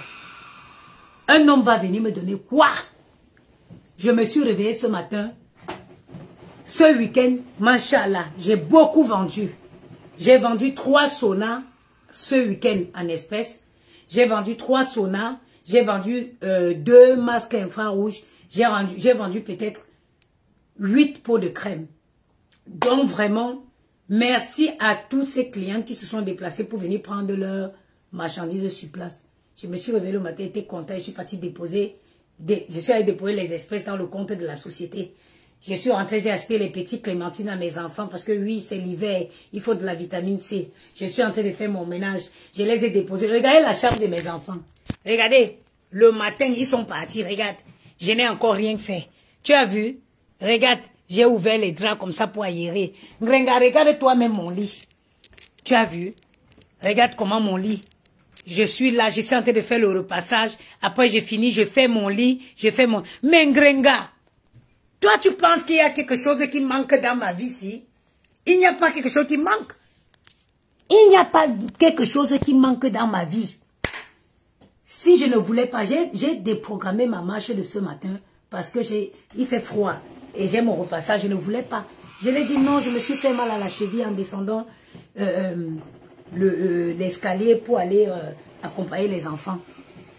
Speaker 2: Un homme va venir me donner quoi? Je me suis réveillée ce matin. Ce week-end, machallah, j'ai beaucoup vendu. J'ai vendu 3 saunas ce week-end en espèces. J'ai vendu 3 saunas. J'ai vendu 2 masques infrarouges. J'ai vendu peut-être 8 pots de crème. Donc vraiment, merci à tous ces clients qui se sont déplacés pour venir prendre leurs marchandises sur place. Je me suis réveillée le matin, j'étais content, je suis partie déposer, je suis allée déposer les espèces dans le compte de la société. Je suis rentrée, j'ai acheté les petites clémentines à mes enfants parce que oui, c'est l'hiver, il faut de la vitamine C. Je suis en train de faire mon ménage, je les ai déposés. Regardez la chambre de mes enfants. Regardez, le matin, ils sont partis, regarde. Je n'ai encore rien fait. Tu as vu? Regarde, j'ai ouvert les draps comme ça pour aérer. Regarde toi-même mon lit. Tu as vu? Regarde comment mon lit. Je suis là, je suis en train de faire le repassage. Après, j'ai fini, je fais mon lit, je fais mon... Mais Ngrenga, toi, tu penses qu'il y a quelque chose qui manque dans ma vie ici? Il n'y a pas quelque chose qui manque. Il n'y a pas quelque chose qui manque dans ma vie. Si je ne voulais pas, j'ai déprogrammé ma marche de ce matin parce que il fait froid et j'ai mon repassage, je ne voulais pas. Je lui ai dit non, je me suis fait mal à la cheville en descendant l'escalier pour aller accompagner les enfants.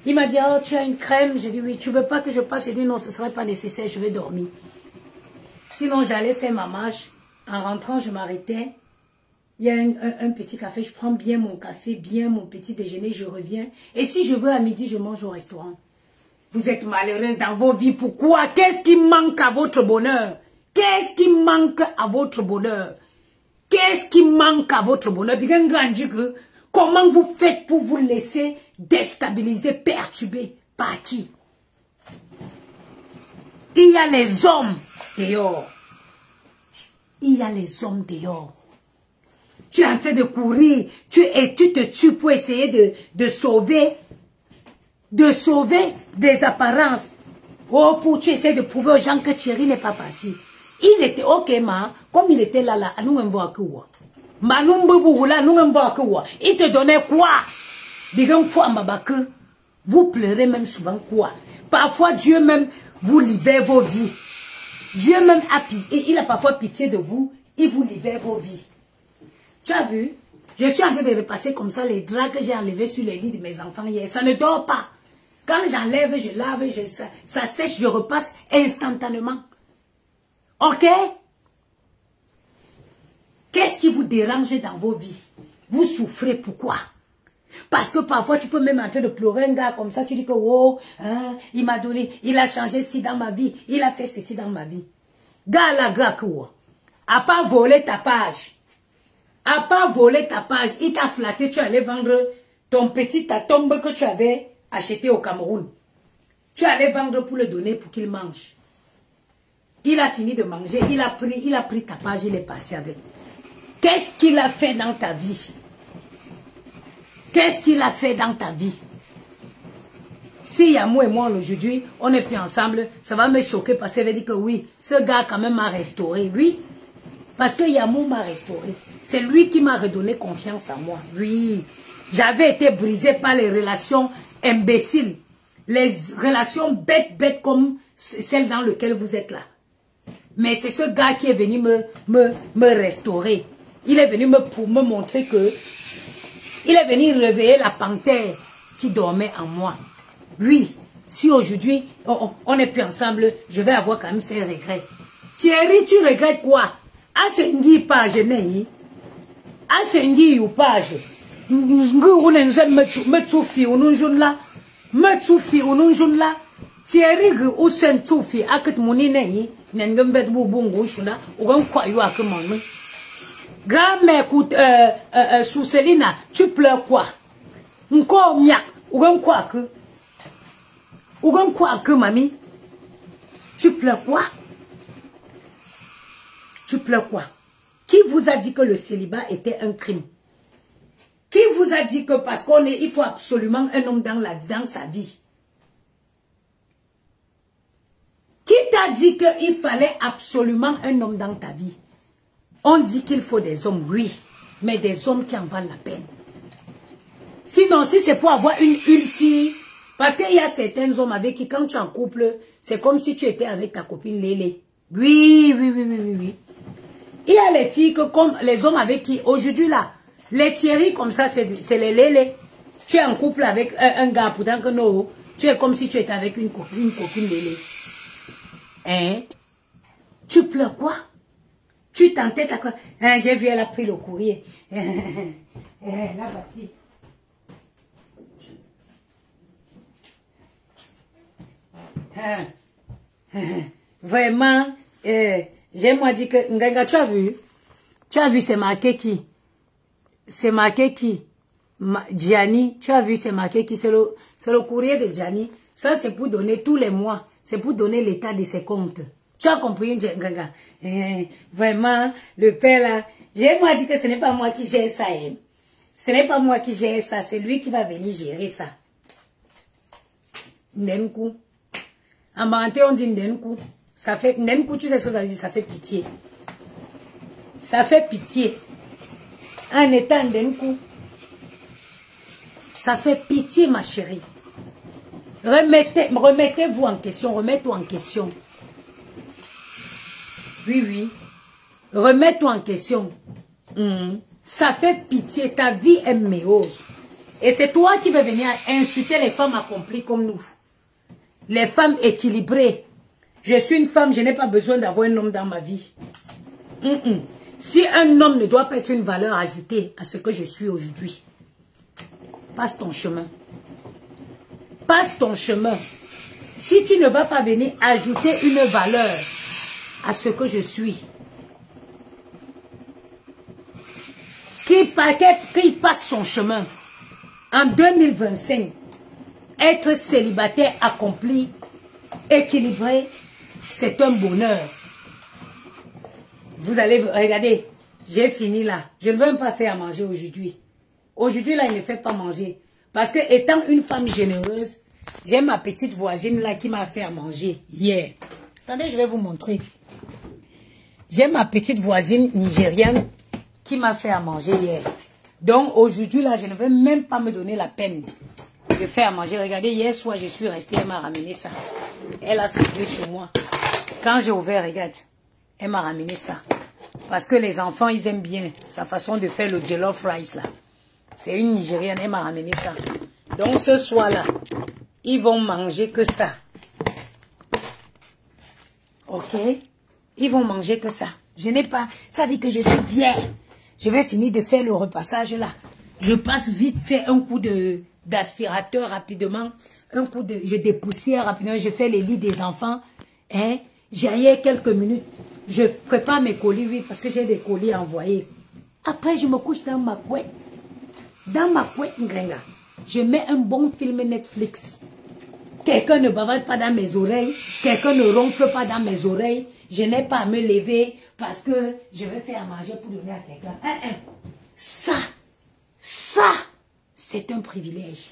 Speaker 2: Il m'a dit, oh, tu as une crème? J'ai dit oui, tu veux pas que je passe? J'ai dit non, ce ne serait pas nécessaire, je vais dormir. Sinon, j'allais faire ma marche. En rentrant, je m'arrêtais. Il y a un petit café, je prends bien mon café, bien mon petit déjeuner, je reviens. Et si je veux à midi, je mange au restaurant. Vous êtes malheureuse dans vos vies. Pourquoi? Qu'est-ce qui manque à votre bonheur? Qu'est-ce qui manque à votre bonheur? Qu'est-ce qui manque à votre bonheur? Comment vous faites pour vous laisser déstabiliser, perturber? Par qui? Il y a les hommes dehors. Il y a les hommes dehors. Tu es en train de courir, tu te tues pour essayer de sauver des apparences. Oh, pour tu essaies de prouver aux gens que Thierry n'est pas parti. Il était ok, comme il était là, nous on voit que quoi. Il te donnait quoi? Vous pleurez même souvent quoi? Parfois Dieu même vous libère vos vies. Dieu même il a parfois pitié de vous, il vous libère vos vies. Tu as vu? Je suis en train de repasser comme ça les draps que j'ai enlevés sur les lits de mes enfants hier. Ça ne dort pas. Quand j'enlève, je lave, ça sèche, je repasse instantanément. Ok? Qu'est-ce qui vous dérange dans vos vies? Vous souffrez, pourquoi? Parce que parfois, tu peux même en train de pleurer un gars comme ça, tu dis que, oh, hein, il m'a donné, il a changé ci dans ma vie, il a fait ceci dans ma vie. Gars là, gars, quoi? À part voler ta page, il t'a flatté, tu allais vendre ta tombe que tu avais acheté au Cameroun. Tu allais vendre pour le donner pour qu'il mange. Il a fini de manger, il a pris ta page, il est parti avec. Qu'est-ce qu'il a fait dans ta vie? Qu'est-ce qu'il a fait dans ta vie? Si Yamou et moi aujourd'hui, on n'est plus ensemble, ça va me choquer parce que ça veut dire que oui, ce gars quand même m'a restauré, oui. Parce que Yamou m'a restauré. C'est lui qui m'a redonné confiance en moi. Oui, j'avais été brisé par les relations imbéciles. Les relations bêtes comme celles dans lesquelles vous êtes là. Mais c'est ce gars qui est venu me restaurer. Il est venu pour me montrer que... Il est venu réveiller la panthère qui dormait en moi. Oui, si aujourd'hui on n'est plus ensemble, je vais avoir quand même ces regrets. Thierry, tu regrettes quoi? Asengi page nei. Asengi ou page. Thierry ou sen tufi akat moni nei. Nengembet bu bungu shuna. Ougan kwa yu akemon. Grand-mère, écoute, Sousselina, tu pleures quoi? Encore miak, ou quoi que, mamie? Tu pleures quoi? Tu pleures quoi? Qui vous a dit que le célibat était un crime? Qui vous a dit que parce il faut absolument un homme dans sa vie? Qui t'a dit qu'il fallait absolument un homme dans ta vie? On dit qu'il faut des hommes, oui, mais des hommes qui en valent la peine. Sinon, si c'est pour avoir une fille, parce qu'il y a certains hommes avec qui, quand tu es en couple, c'est comme si tu étais avec ta copine Lélé. Oui. Il y a les filles que comme les hommes avec qui, aujourd'hui là, les Thierry comme ça, c'est les lélés. Tu es en couple avec un gars, pourtant que non, tu es comme si tu étais avec une copine lélé. Hein? Tu pleures quoi? Tu t'entêtes à quoi? Hein, j'ai vu, elle a pris le courrier. Là, voici. Vraiment, j'ai moi dit que Ngenga, tu as vu c'est marqué qui? C'est marqué qui? Gianni, tu as vu c'est marqué qui? C'est le courrier de Gianni. Ça c'est pour donner tous les mois, c'est pour donner l'état de ses comptes. Tu as compris Ngenga? Vraiment, le père là, j'ai moi dit que ce n'est pas moi qui gère ça. Ce n'est pas moi qui gère ça, c'est lui qui va venir gérer ça. Ndenkou. En banté, on dit Ndenkou. Ça fait, Ndenkou, tu sais ce que ça veut dire, ça fait pitié. Ça fait pitié. En étant Ndenkou. Ça fait pitié, ma chérie. Remettez-vous en question, remets-toi en question. Oui, oui. Remets-toi en question. Ça fait pitié, ta vie est méose. Et c'est toi qui veux venir insulter les femmes accomplies comme nous. Les femmes équilibrées. Je suis une femme, je n'ai pas besoin d'avoir un homme dans ma vie. Si un homme ne doit pas être une valeur ajoutée à ce que je suis aujourd'hui, passe ton chemin. Passe ton chemin. Si tu ne vas pas venir ajouter une valeur à ce que je suis, qu'il passe son chemin. En 2025, être célibataire accompli, équilibré, c'est un bonheur. Vous allez regarder, j'ai fini là. Je ne veux même pas faire à manger aujourd'hui. Aujourd'hui là, il ne fait pas manger. Parce que étant une femme généreuse, j'ai ma petite voisine là qui m'a fait à manger hier. Attendez, je vais vous montrer. J'ai ma petite voisine nigérienne qui m'a fait à manger hier. Donc aujourd'hui là, je ne vais même pas me donner la peine de faire à manger. Regardez, hier soir, je suis restée, elle m'a ramené ça. Elle a soufflé chez moi. Quand j'ai ouvert, regarde, elle m'a ramené ça. Parce que les enfants, ils aiment bien sa façon de faire le jollof rice là. C'est une Nigérienne, elle m'a ramené ça. Donc ce soir-là, ils vont manger que ça. Ok? Ils vont manger que ça. Je n'ai pas... Ça dit que je suis bien. Je vais finir de faire le repassage là. Je passe vite, fais un coup d'aspirateur rapidement. Un coup de... Je dépoussière rapidement. Je fais les lits des enfants. Hein? J'ai quelques minutes. Je prépare mes colis, oui, parce que j'ai des colis à envoyer. Après, je me couche dans ma couette. Dans ma couette, Ngenga. Je mets un bon film Netflix. Quelqu'un ne bavarde pas dans mes oreilles. Quelqu'un ne ronfle pas dans mes oreilles. Je n'ai pas à me lever parce que je vais faire à manger pour donner à quelqu'un. Ça, c'est un privilège.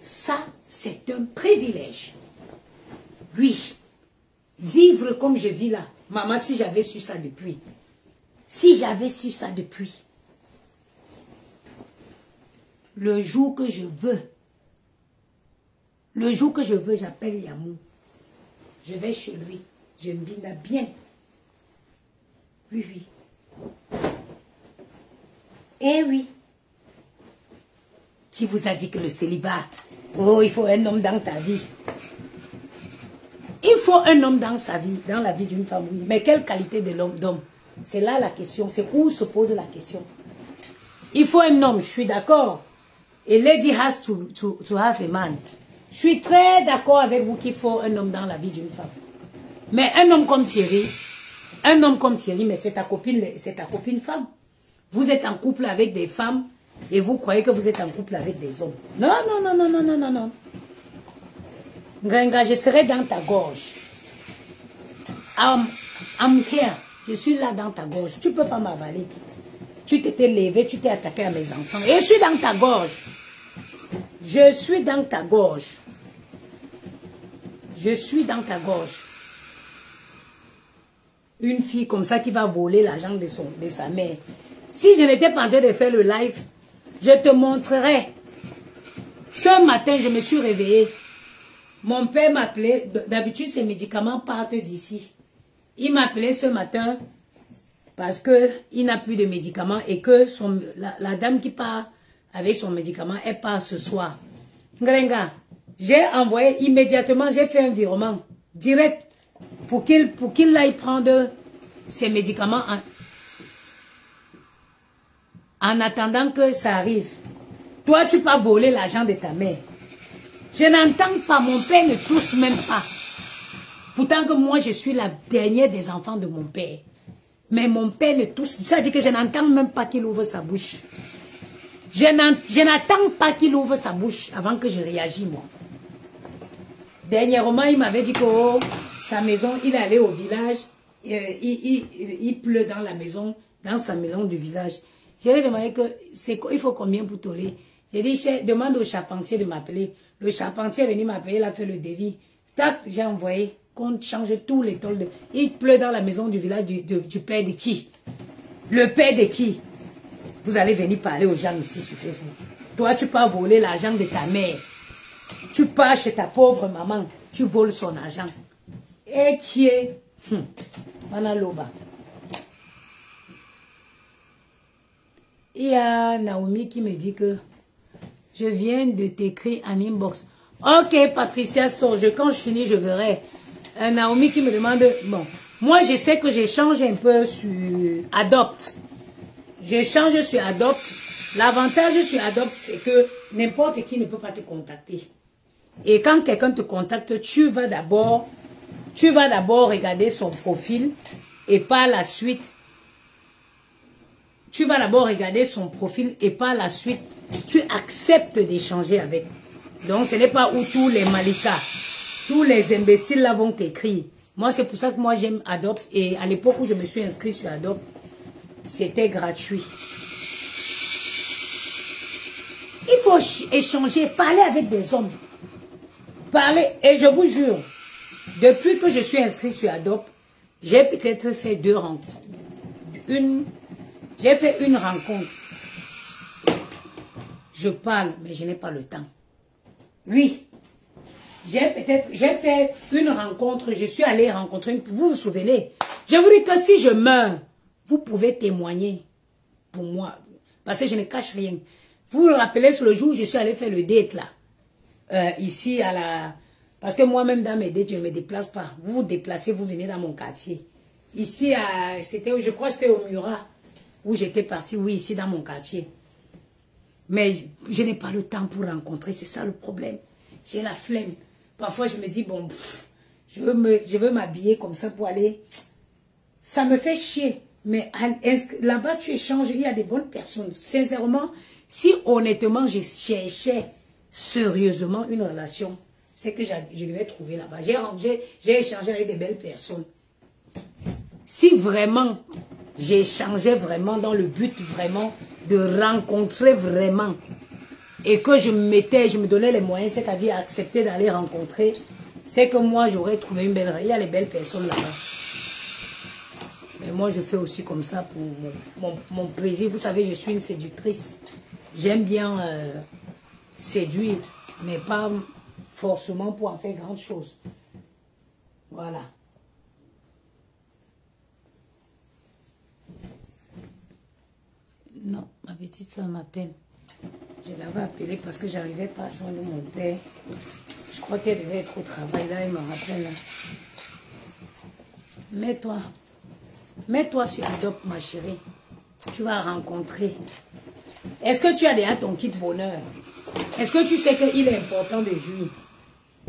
Speaker 2: Ça, c'est un privilège. Oui. Vivre comme je vis là. Maman, si j'avais su ça depuis. Si j'avais su ça depuis. Le jour que je veux. Le jour que je veux, j'appelle Yamou. Je vais chez lui. Je me bine bien. Oui, oui. Eh oui. Qui vous a dit que le célibat, oh, il faut un homme dans ta vie. Il faut un homme dans sa vie, dans la vie d'une femme, oui. Mais quelle qualité de l'homme d'homme? C'est là la question, c'est où se pose la question. Il faut un homme, je suis d'accord. A lady has to have a man. Je suis très d'accord avec vous qu'il faut un homme dans la vie d'une femme. Mais un homme comme Thierry, mais c'est ta copine femme. Vous êtes en couple avec des femmes et vous croyez que vous êtes en couple avec des hommes. Non, non, non, non, non, non, non, non. Ngenga, je serai dans ta gorge. I'm here. Je suis là dans ta gorge. Tu ne peux pas m'avaler. Tu t'étais levé, tu t'es attaqué à mes enfants. Et je suis dans ta gorge. Je suis dans ta gorge. Je suis dans ta gorge. Une fille comme ça qui va voler l'argent de sa mère. Si je n'étais pas en train de faire le live, je te montrerai. Ce matin, je me suis réveillée. Mon père m'appelait. D'habitude, ces médicaments partent d'ici. Il m'a appelé ce matin parce qu'il n'a plus de médicaments et que la dame qui part avec son médicament, elle part ce soir. Ngrenga, j'ai envoyé immédiatement, j'ai fait un virement direct pour qu'il aille prendre ses médicaments en attendant que ça arrive. Toi, tu peux voler l'argent de ta mère. Je n'entends pas, mon père ne touche même pas. Pourtant que moi, je suis la dernière des enfants de mon père. Mais mon père ne touche, ça dit que je n'entends même pas qu'il ouvre sa bouche. Je n'attends pas qu'il ouvre sa bouche avant que je réagisse, moi. Dernièrement, il m'avait dit que oh, sa maison, il est allé au village, il pleut dans la maison, dans sa maison du village. Je lui ai demandé il faut combien pour toller. J'ai dit, demande au charpentier de m'appeler. Le charpentier est venu m'appeler, il a fait le devis. Tac, j'ai envoyé qu'on change tous les tôles. Il pleut dans la maison du village du père de qui? Le père de qui? Vous allez venir parler aux gens ici sur Facebook. Toi, tu peux voler l'argent de ta mère. Tu pars chez ta pauvre maman, tu voles son argent. Et qui est... Manaloba. Il y a Naomi qui me dit que je viens de t'écrire en inbox. Ok, Patricia, quand je finis, je verrai. Naomi qui me demande... Bon, moi, je sais que j'ai changé un peu sur Adopt. J'ai changé sur Adopt. L'avantage sur Adopt, c'est que n'importe qui ne peut pas te contacter. Et quand quelqu'un te contacte, tu vas d'abord regarder son profil et par la suite, tu acceptes d'échanger avec. Donc, ce n'est pas où tous les malikas, tous les imbéciles là vont t'écrire. Moi, c'est pour ça que moi, j'aime Adopt. Et à l'époque où je me suis inscrit sur Adopt, c'était gratuit. Il faut échanger, parler avec des hommes. Parler, et je vous jure, depuis que je suis inscrit sur Adopt, j'ai peut-être fait 2 rencontres. J'ai fait une rencontre. Je parle, mais je n'ai pas le temps. Oui. J'ai fait une rencontre, je suis allé rencontrer vous vous souvenez. Je vous dis que si je meurs, vous pouvez témoigner pour moi. Parce que je ne cache rien. Vous vous rappelez sur le jour où je suis allé faire le date là. Ici à la... Parce que moi-même dans mes dates, je ne me déplace pas. Vous vous déplacez, vous venez dans mon quartier. Ici, je crois que c'était au Murat où j'étais partie. Oui, ici dans mon quartier. Mais je n'ai pas le temps pour rencontrer. C'est ça le problème. J'ai la flemme. Parfois, je me dis, bon, je veux m'habiller comme ça pour aller. Ça me fait chier. Mais là-bas, tu échanges, il y a des bonnes personnes. Sincèrement, si honnêtement, je cherchais sérieusement une relation, c'est que je devais trouver là-bas. J'ai échangé avec des belles personnes. Si vraiment, j'échangeais vraiment dans le but vraiment de rencontrer vraiment, et que je me donnais les moyens, c'est-à-dire accepter d'aller rencontrer, c'est que moi, j'aurais trouvé une belle... Il y a les belles personnes là-bas. Mais moi, je fais aussi comme ça pour mon plaisir. Vous savez, je suis une séductrice. J'aime bien séduire, mais pas forcément pour en faire grande chose. Voilà. Non, ma petite soeur m'appelle. Je l'avais appelée parce que je n'arrivais pas à joindre mon père. Je crois qu'elle devait être au travail. Là, elle me rappelle. Là. Mets-toi sur Adopt, ma chérie. Tu vas rencontrer. Est-ce que tu as déjà ton kit bonheur? Est-ce que tu sais qu'il est important de jouir?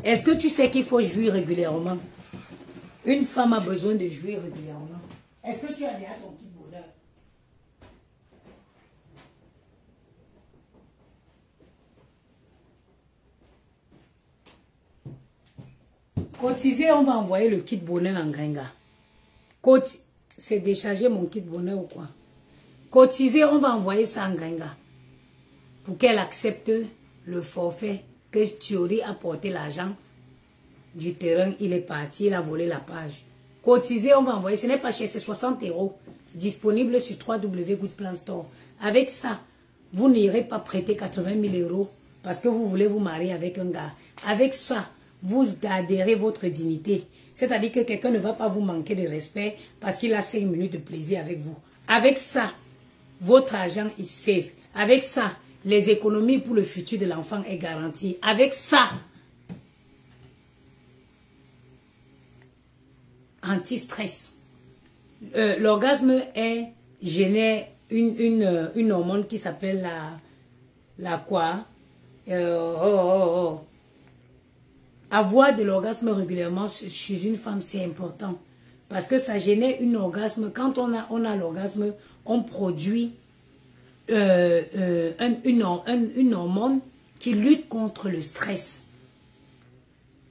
Speaker 2: Est-ce que tu sais qu'il faut jouir régulièrement? Une femme a besoin de jouir régulièrement. Est-ce que tu as déjà ton kit bonheur? Cotiser, on va envoyer le kit bonheur en Gringa. C'est décharger mon kit bonheur ou quoi? Cotiser, on va envoyer ça en Gringa. Pour qu'elle accepte le forfait que Thierry a porté l'argent du terrain. Il est parti, il a volé la page. Cotiser, on va envoyer. Ce n'est pas cher, c'est 60 €. Disponible sur www.goodplan Store. Avec ça, vous n'irez pas prêter 80 000 € parce que vous voulez vous marier avec un gars. Avec ça, vous garderez votre dignité. C'est-à-dire que quelqu'un ne va pas vous manquer de respect parce qu'il a 5 minutes de plaisir avec vous. Avec ça, votre argent est safe. Avec ça, les économies pour le futur de l'enfant est garantie. Avec ça, anti-stress. L'orgasme génère une hormone qui s'appelle la quoi? Avoir de l'orgasme régulièrement chez une femme, c'est important. Parce que ça génère une orgasme. Quand on a l'orgasme, on produit une hormone qui lutte contre le stress.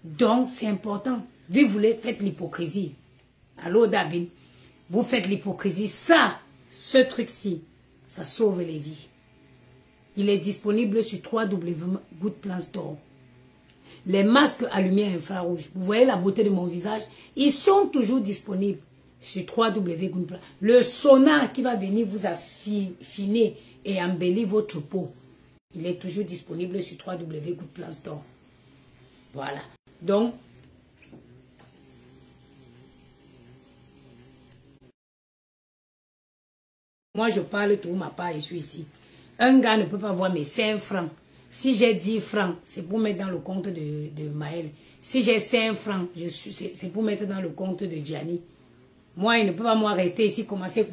Speaker 2: Donc, c'est important. Vous voulez, faites l'hypocrisie. Allô, Dabin? Vous faites l'hypocrisie. Ça, ce truc-ci, ça sauve les vies. Il est disponible sur www.goodplans.store. Les masques à lumière infrarouge, vous voyez la beauté de mon visage, ils sont toujours disponibles sur www.goodplans. Le sauna qui va venir vous affiner et embellir votre peau, il est toujours disponible sur www.goodplans.store. Voilà. Donc, moi je parle tout ma part, je suis ici. Un gars ne peut pas voir mes 5 francs. Si j'ai 10 francs, c'est pour mettre dans le compte de Maël. Si j'ai 5 francs, c'est pour mettre dans le compte de Gianni. Moi, il ne peut pas moi rester ici, commencer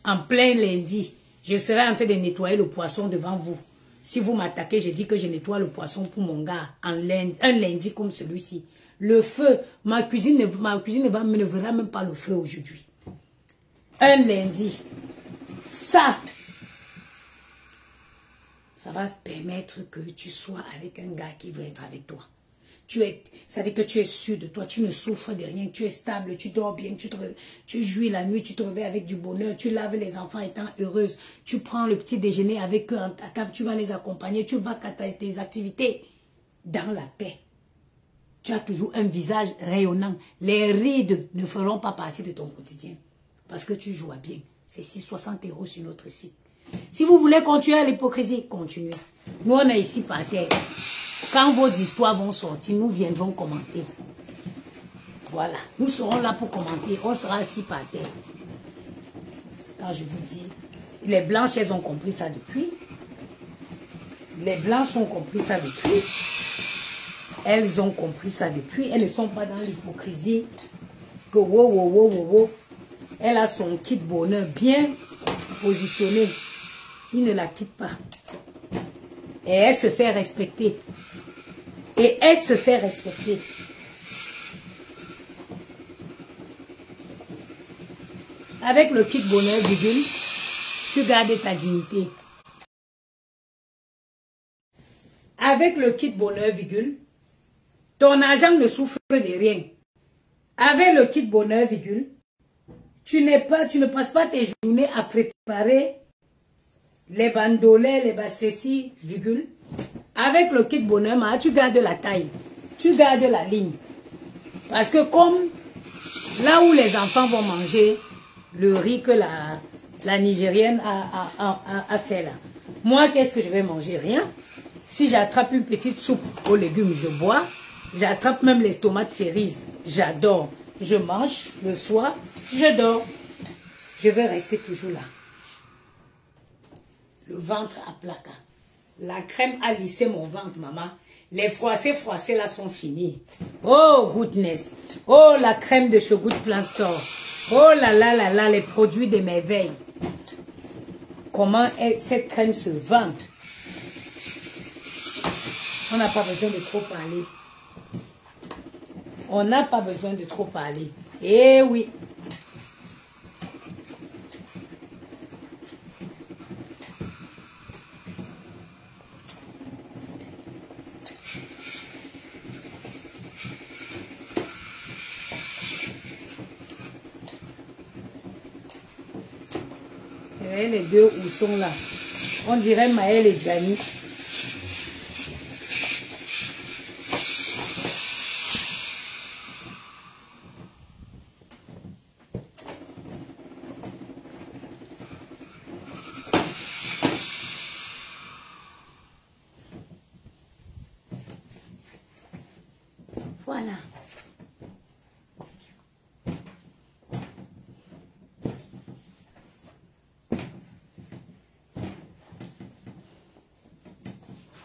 Speaker 2: en plein lundi. Je serai en train de nettoyer le poisson devant vous. Si vous m'attaquez, je dis que je nettoie le poisson pour mon gars un lundi comme celui-ci. Le feu, ma cuisine ne verra même pas le feu aujourd'hui. Un lundi. Ça va permettre que tu sois avec un gars qui veut être avec toi. C'est-à-dire que tu es sûr de toi, tu ne souffres de rien, tu es stable, tu dors bien, tu jouis la nuit, tu te réveilles avec du bonheur, tu laves les enfants étant heureuse, tu prends le petit déjeuner avec eux à table, tu vas les accompagner, tu vas à tes activités dans la paix. Tu as toujours un visage rayonnant. Les rides ne feront pas partie de ton quotidien parce que tu joues bien. C'est 60 € sur notre site. Si vous voulez continuer l'hypocrisie, continuez. Nous, on est ici par terre. Quand vos histoires vont sortir, nous viendrons commenter. Voilà. Nous serons là pour commenter. On sera assis par terre. Quand je vous dis, les blanches, elles ont compris ça depuis. Les blanches ont compris ça depuis. Elles ont compris ça depuis. Elles ne sont pas dans l'hypocrisie. Que wow. Elle a son kit bonheur bien positionné. Il ne la quitte pas. Et elle se fait respecter. Et elle se fait respecter. Avec le kit bonheur, virgule, tu gardes ta dignité. Avec le kit bonheur, virgule, ton argent ne souffre de rien. Avec le kit bonheur, virgule, tu ne passes pas tes journées à préparer les bandolets, les bassessis, virgule. Avec le kit bonheur, tu gardes la taille. Tu gardes la ligne. Parce que comme là où les enfants vont manger le riz que la Nigérienne a fait là. Moi, qu'est-ce que je vais manger? Rien. Si j'attrape une petite soupe aux légumes, je bois. J'attrape même les tomates cerises. J'adore. Je mange le soir. Je dors. Je vais rester toujours là. Le ventre à placard. La crème a lissé mon ventre, maman. Les froissés là sont finis. Oh, goodness. Oh, la crème de chez Goodplans Store. Oh là, les produits de merveille. Comment cette crème se vend? On n'a pas besoin de trop parler. On n'a pas besoin de trop parler. Eh oui. Les deux où sont là. On dirait Maël et Gianni.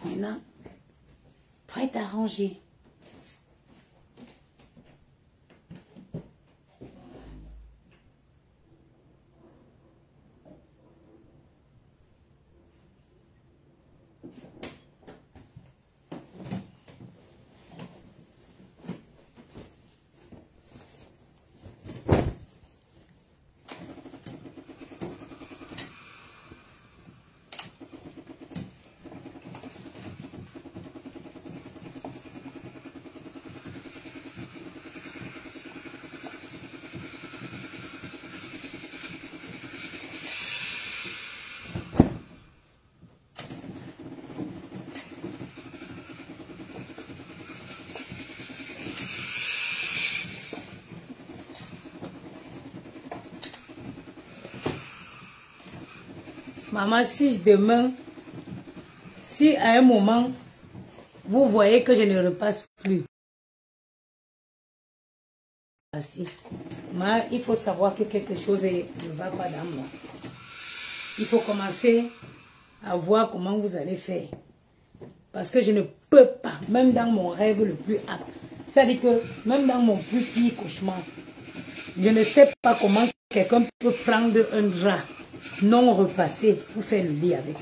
Speaker 2: Maintenant, toi, t'arranger. Maman, si demain, si à un moment, vous voyez que je ne repasse plus, mais il faut savoir que quelque chose ne va pas dans moi. Il faut commencer à voir comment vous allez faire. Parce que je ne peux pas, même dans mon rêve le plus âpre. C'est-à-dire que même dans mon plus pire cauchemar, je ne sais pas comment quelqu'un peut prendre un drap non repassé pour faire le lit avec.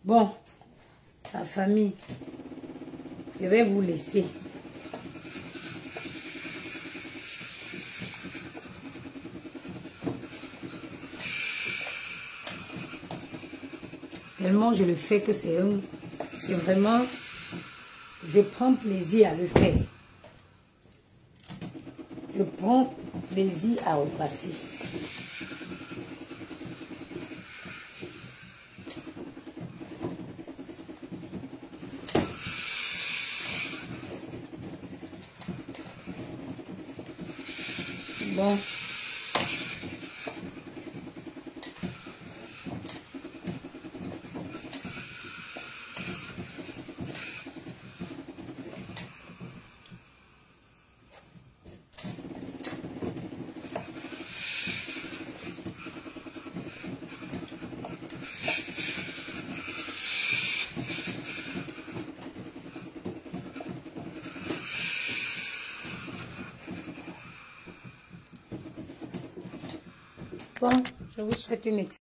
Speaker 2: Bon, la famille, je vais vous laisser. Tellement je le fais que c'est vraiment, je prends plaisir à le faire. Je prends plaisir à repasser. Bon. Bon, je vous souhaite une excellente